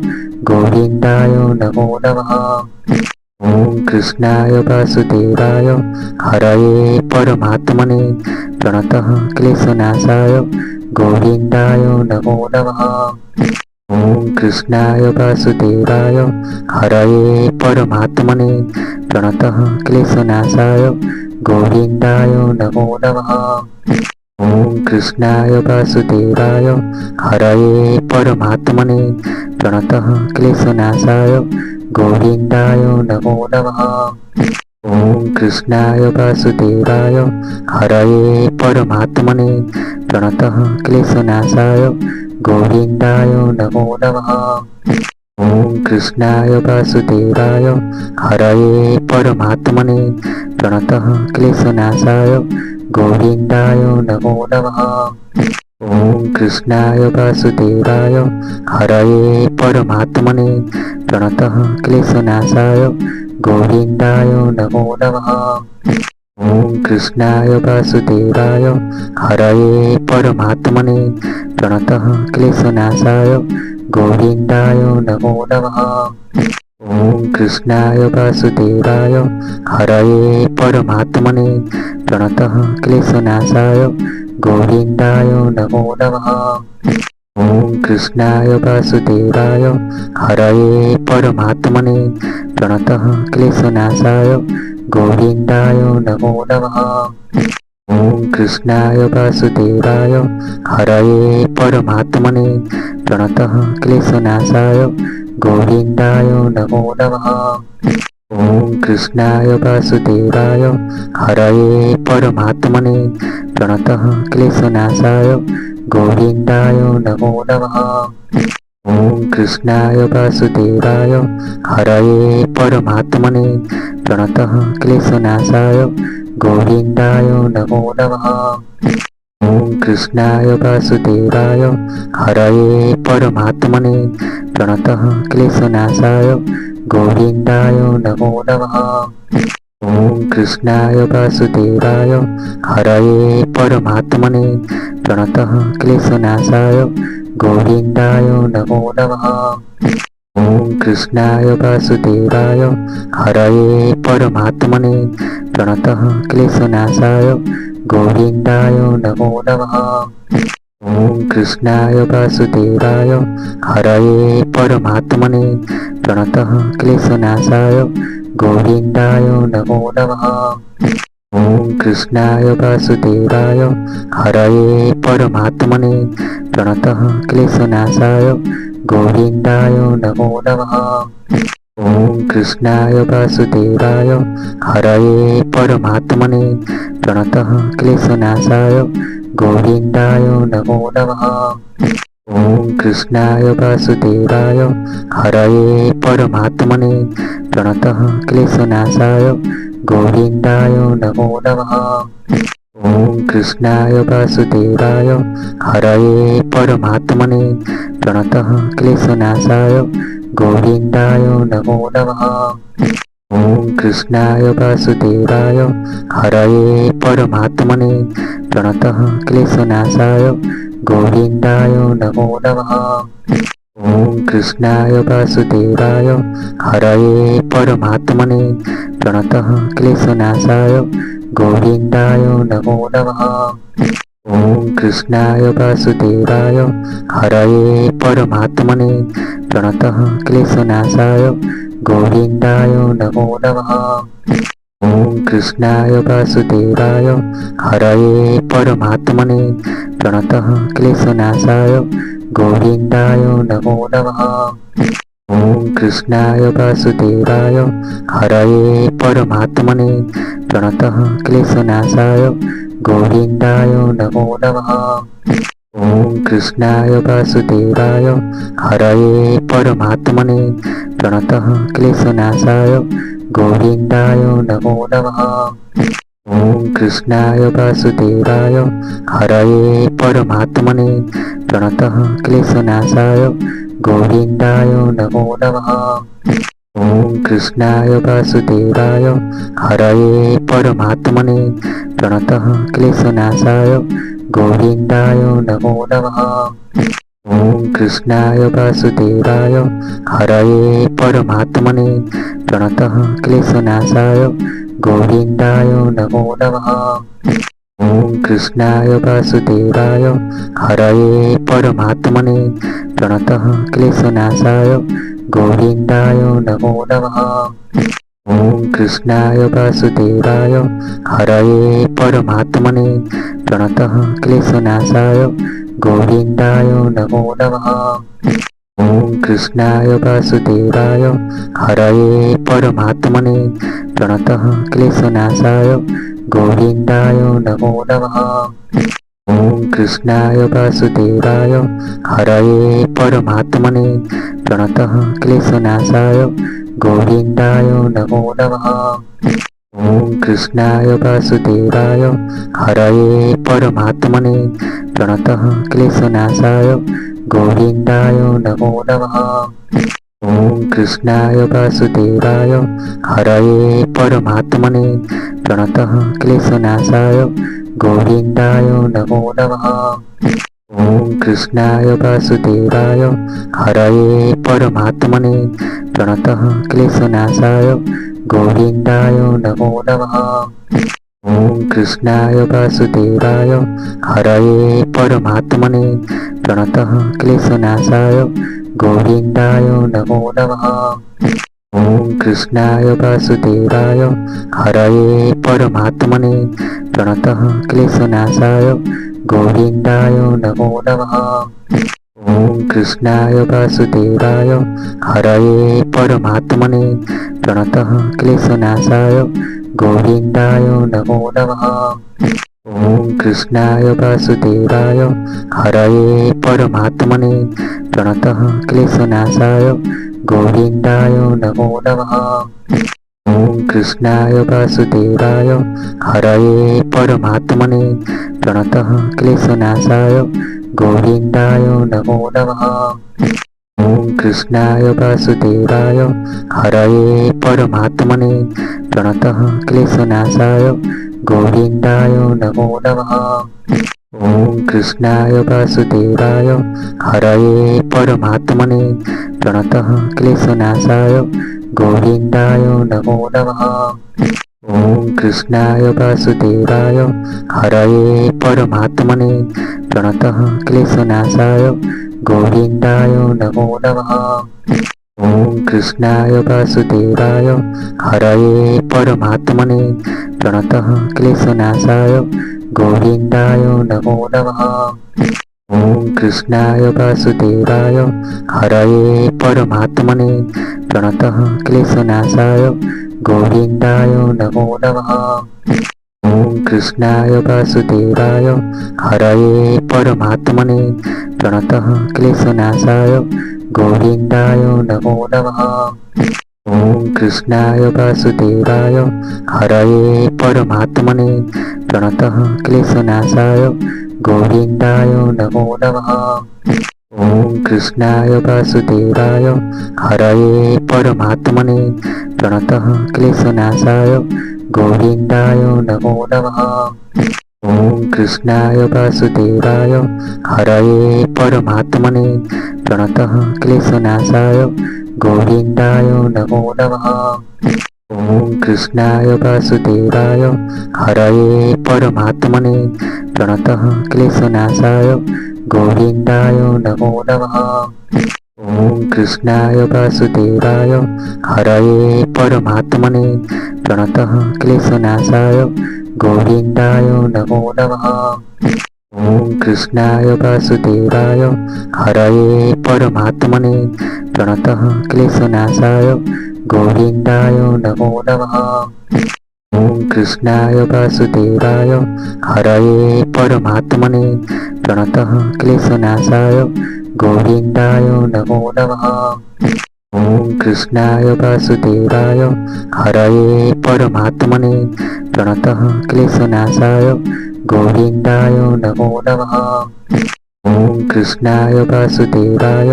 गोविन्दाय नमो नमः। ॐ कृष्णाय वासुदेवाय हरये परमात्मने प्रणतः क्लेशनाशाय गोविन्दाय नमो नमः। ॐ कृष्णाय वासुदेवाय हरये परमात्मने प्रणतः क्लेशनाशाय गोविन्दाय नमो नमः। ॐ कृष्णाय वासुदेवाय हरये परमात्मने प्रणतः क्लेशनाशाय गोविन्दाय नमो नमः। ॐ कृष्णाय वासुदेवाय हरये परमात्मने प्रणतः क्लेशनाशाय गोविन्दाय नमो नमः। ॐ कृष्णाय वासुदेवाय हरये परमात्मने प्रणतः क्लेशनाशाय गोविन्दाय नमो नमः। ॐ कृष्णाय वासुदेवाय हरये परमात्मने प्रणतः क्लेशनाशाय गोविन्दाय नमो नमः। ॐ कृष्णाय वासुदेवाय हरये परमात्मने प्रणतः क्लेशनाशाय गोविन्दाय नमो नमः। ॐ कृष्णाय वासुदेवाय हरये परमात्मने प्रणतः क्लेशनाशाय गोविन्दाय नमो नमः। ॐ कृष्णाय वासुदेवाय हरये परमात्मने प्रणतः क्लेशनाशाय गोविन्दाय नमो नमः। ॐ कृष्णाय वासुदेवाय हरये परमात्मने प्रणतः क्लेशनाशाय गोविन्दाय नमो नमः। ॐ कृष्णाय वासुदेवाय हरये परमात्मने प्रणतः क्लेशनाशाय गोविन्दाय नमो नमः। ॐ कृष्णाय वासुदेवाय हरये परमात्मने प्रणतः क्लेशनाशाय गोविन्दाय नमो नमः। ॐ कृष्णाय वासुदेवाय हरये परमात्मने प्रणतः क्लेशनाशाय गोविन्दाय नमो नमः। ॐ कृष्णाय वासुदेवाय हरये परमात्मने प्रणतः क्लेशनाशाय गोविन्दाय नमो नमः। ॐ कृष्णाय वासुदेवाय हरये परमात्मने प्रणतः क्लेशनाशाय गोविन्दाय नमो नमः। ॐ कृष्णाय वासुदेवाय हरये परमात्मने प्रणतः क्लेशनाशाय गोविन्दाय नमो नमः। ॐ कृष्णाय वासुदेवाय हरये परमात्मने प्रणतः क्लेशनाशाय गोविन्दाय नमो नमः। ॐ कृष्णाय वासुदेवाय हरये परमात्मने प्रणतः क्लेशनाशाय गोविन्दाय नमो नमः। ॐ कृष्णाय वासुदेवाय हरये परमात्मने प्रणतः क्लेशनाशाय गोविन्दाय नमो नमः। ॐ कृष्णाय वासुदेवाय हरये परमात्मने प्रणतः क्लेशनाशाय गोविन्दाय नमो नमः। ॐ कृष्णाय वासुदेवाय हरये परमात्मने प्रणतः क्लेशनाशाय गोविन्दाय नमो नमः। ॐ कृष्णाय वासुदेवाय हरये परमात्मने प्रणतः क्लेशनाशाय गोविन्दाय नमो नमः। ॐ कृष्णाय वासुदेवाय हरये परमात्मने प्रणतः क्लेशनाशाय गोविन्दाय नमो नमः। ॐ कृष्णाय वासुदेवाय हरये परमात्मने प्रणतः क्लेशनाशाय गोविन्दाय नमो नमः। ॐ कृष्णाय वासुदेवाय हरये परमात्मने प्रणतः क्लेशनाशाय गोविन्दाय नमो नमः। ॐ कृष्णाय वासुदेवाय हरये परमात्मने प्रणतः क्लेशनाशाय गोविन्दाय नमो नमः। ॐ कृष्णाय वासुदेवाय हरये परमात्मने प्रणतः क्लेशनाशाय गोविन्दाय नमो नमः। ॐ कृष्णाय वासुदेवाय हरये परमात्मने प्रणतः क्लेशनाशाय गोविन्दाय नमो नमः। ॐ कृष्णाय वासुदेवाय हरये परमात्मने प्रणतः क्लेशनाशाय गोविन्दाय नमो नमः। ॐ कृष्णाय वासुदेवाय हरये परमात्मने प्रणतः क्लेशनाशाय गोविन्दाय नमो नमः। ॐ कृष्णाय वासुदेवाय हरये परमात्मने प्रणतः क्लेशनाशाय गोविन्दाय नमो नमः। ॐ कृष्णाय वासुदेवाय हरये परमात्मने प्रणतः क्लेशनाशाय गोविन्दाय नमो नमः। ॐ कृष्णाय वासुदेवाय हरये परमात्मने प्रणतः क्लेशनाशाय गोविन्दाय नमो नमः। ॐ कृष्णाय वासुदेवाय हरये परमात्मने प्रणतः क्लेशनाशाय गोविन्दाय नमो नमः। ॐ कृष्णाय वासुदेवाय हरये परमात्मने प्रणतः क्लेशनाशाय गोविन्दाय नमो नमः। ॐ कृष्णाय वासुदेवाय हरये परमात्मने प्रणतः क्लेशनाशाय गोविन्दाय नमो नमः। ॐ कृष्णाय वासुदेवाय हरये परमात्मने प्रणतः क्लेशनाशाय गोविन्दाय नमो नमः। ॐ कृष्णाय वासुदेवाय हरये परमात्मने प्रणतः क्लेशनाशाय गोविन्दाय नमो नमः। ॐ कृष्णाय वासुदेवाय हरये परमात्मने प्रणतः क्लेशनाशाय गोविन्दाय नमो नमः। ॐ कृष्णाय वासुदेवाय हरये परमात्मने प्रणतः क्लेशनाशाय गोविन्दाय नमो नमः। ॐ कृष्णाय वासुदेवाय हरये परमात्मने प्रणतः क्लेशनाशाय गोविन्दाय नमो नमः। ॐ कृष्णाय वासुदेवाय हरये परमात्मने प्रणतः क्लेशनाशाय गोविन्दाय नमो नमः। ॐ कृष्णाय वासुदेवाय हरये परमात्मने प्रणतः क्लेशनाशाय गोविन्दाय नमो नमः। ॐ कृष्णाय वासुदेवाय हरये परमात्मने प्रणतः क्लेशनाशाय गोविन्दाय नमो नमः। ॐ कृष्णाय वासुदेवाय हरये परमात्मने प्रणतः क्लेशनाशाय गोविन्दाय नमो नमः। ॐ कृष्णाय वासुदेवाय हरये परमात्मने प्रणतः क्लेशनाशाय गोविन्दाय नमो नमः। ॐ कृष्णाय वासुदेवाय हरये परमात्मने प्रणतः क्लेशनाशाय गोविन्दाय नमो नमः। ॐ कृष्णाय वासुदेवाय हरये परमात्मने प्रणतः क्लेशनाशाय गोविन्दाय नमो नमः। ॐ कृष्णाय वासुदेवाय हरये परमात्मने प्रणतः क्लेशनाशाय गोविन्दाय नमो नमः। ॐ कृष्णाय वासुदेवाय हरये परमात्मने प्रणतः क्लेशनाशाय गोविन्दाय नमो नमः। ॐ कृष्णाय वासुदेवाय हरये परमात्मने प्रणतः क्लेशनाशाय गोविन्दाय नमो नमः। ॐ कृष्णाय वासुदेवाय हरये परमात्मने प्रणतः क्लेशनाशाय गोविन्दाय नमो नमः। ॐ कृष्णाय वासुदेवाय हरये परमात्मने प्रणतः क्लेशनाशाय गोविन्दाय नमो नमः। ॐ कृष्णाय वासुदेवाय हरये परमात्मने प्रणतः क्लेशनाशाय गोविन्दाय नमो नमः। ॐ कृष्णाय वासुदेवाय हरये परमात्मने प्रणतः क्लेशनाशाय गोविन्दाय नमो नमः। ॐ कृष्णाय वासुदेवाय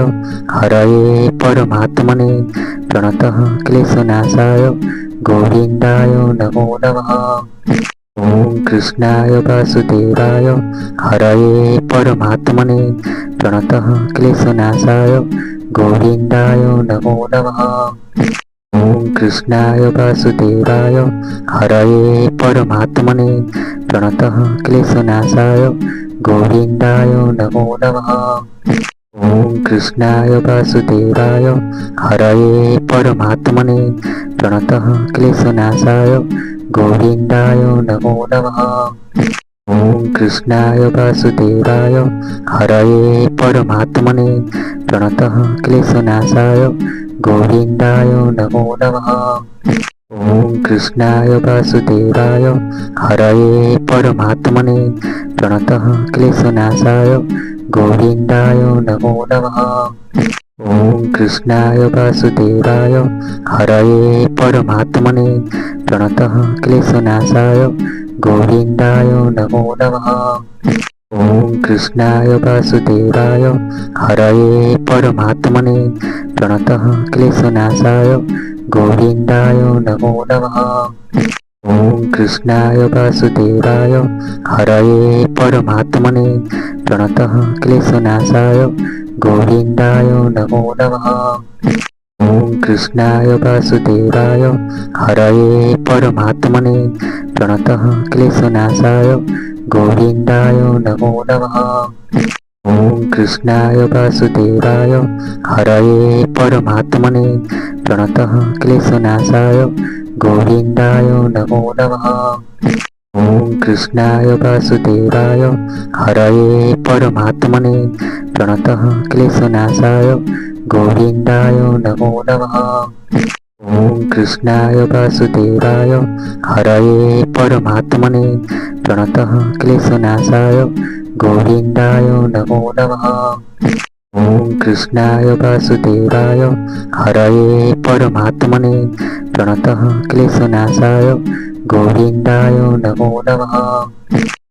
हरये परमात्मने प्रणतः क्लेशनाशाय गोविन्दाय नमो नमः। ॐ कृष्णाय वासुदेवाय हरये परमात्मने प्रणतः क्लेशनाशाय गोविन्दाय नमो नमः। ॐ कृष्णाय वासुदेवाय हरये परमात्मने प्रणतः क्लेशनाशाय गोविन्दाय नमो नमः। ॐ कृष्णाय वासुदेवाय हरये परमात्मने प्रणतः क्लेशनाशाय गोविन्दाय नमो नमः। ॐ कृष्णाय वासुदेवाय हरये परमात्मने प्रणतः क्लेशनाशाय गोविन्दाय नमो नमः। ॐ कृष्णाय वासुदेवाय हरये परमात्मने प्रणतः क्लेशनाशाय गोविन्दाय नमो नमः। ॐ कृष्णाय वासुदेवाय हरये परमात्मने प्रणतः क्लेशनाशाय गोविन्दाय नमो नमः। ॐ कृष्णाय वासुदेवाय हरये परमात्मने प्रणतः क्लेशनाशाय गोविन्दाय नमो नमः। ॐ कृष्णाय वासुदेवाय हरये परमात्मने प्रणतः क्लेशनाशाय गोविन्दाय नमो नमः। ॐ कृष्णाय वासुदेवाय हरये परमात्मने प्रणतः क्लेशनाशाय गोविन्दाय नमो नमः। ॐ कृष्णाय वासुदेवाय हरये परमात्मने प्रणतः क्लेशनाशाय गोविन्दाय नमो नमः। ॐ कृष्णाय वासुदेवाय हरये परमात्मने प्रणतः क्लेशनाशाय गोविन्दाय नमो नमः। ॐ कृष्णाय वासुदेवाय हरये परमात्मने प्रणतः क्लेशनाशाय गोविन्दाय नमो नमः। ॐ कृष्णाय वासुदेवाय हरये परमात्मने प्रणतः क्लेशनाशाय गोविन्दाय नमो नमः।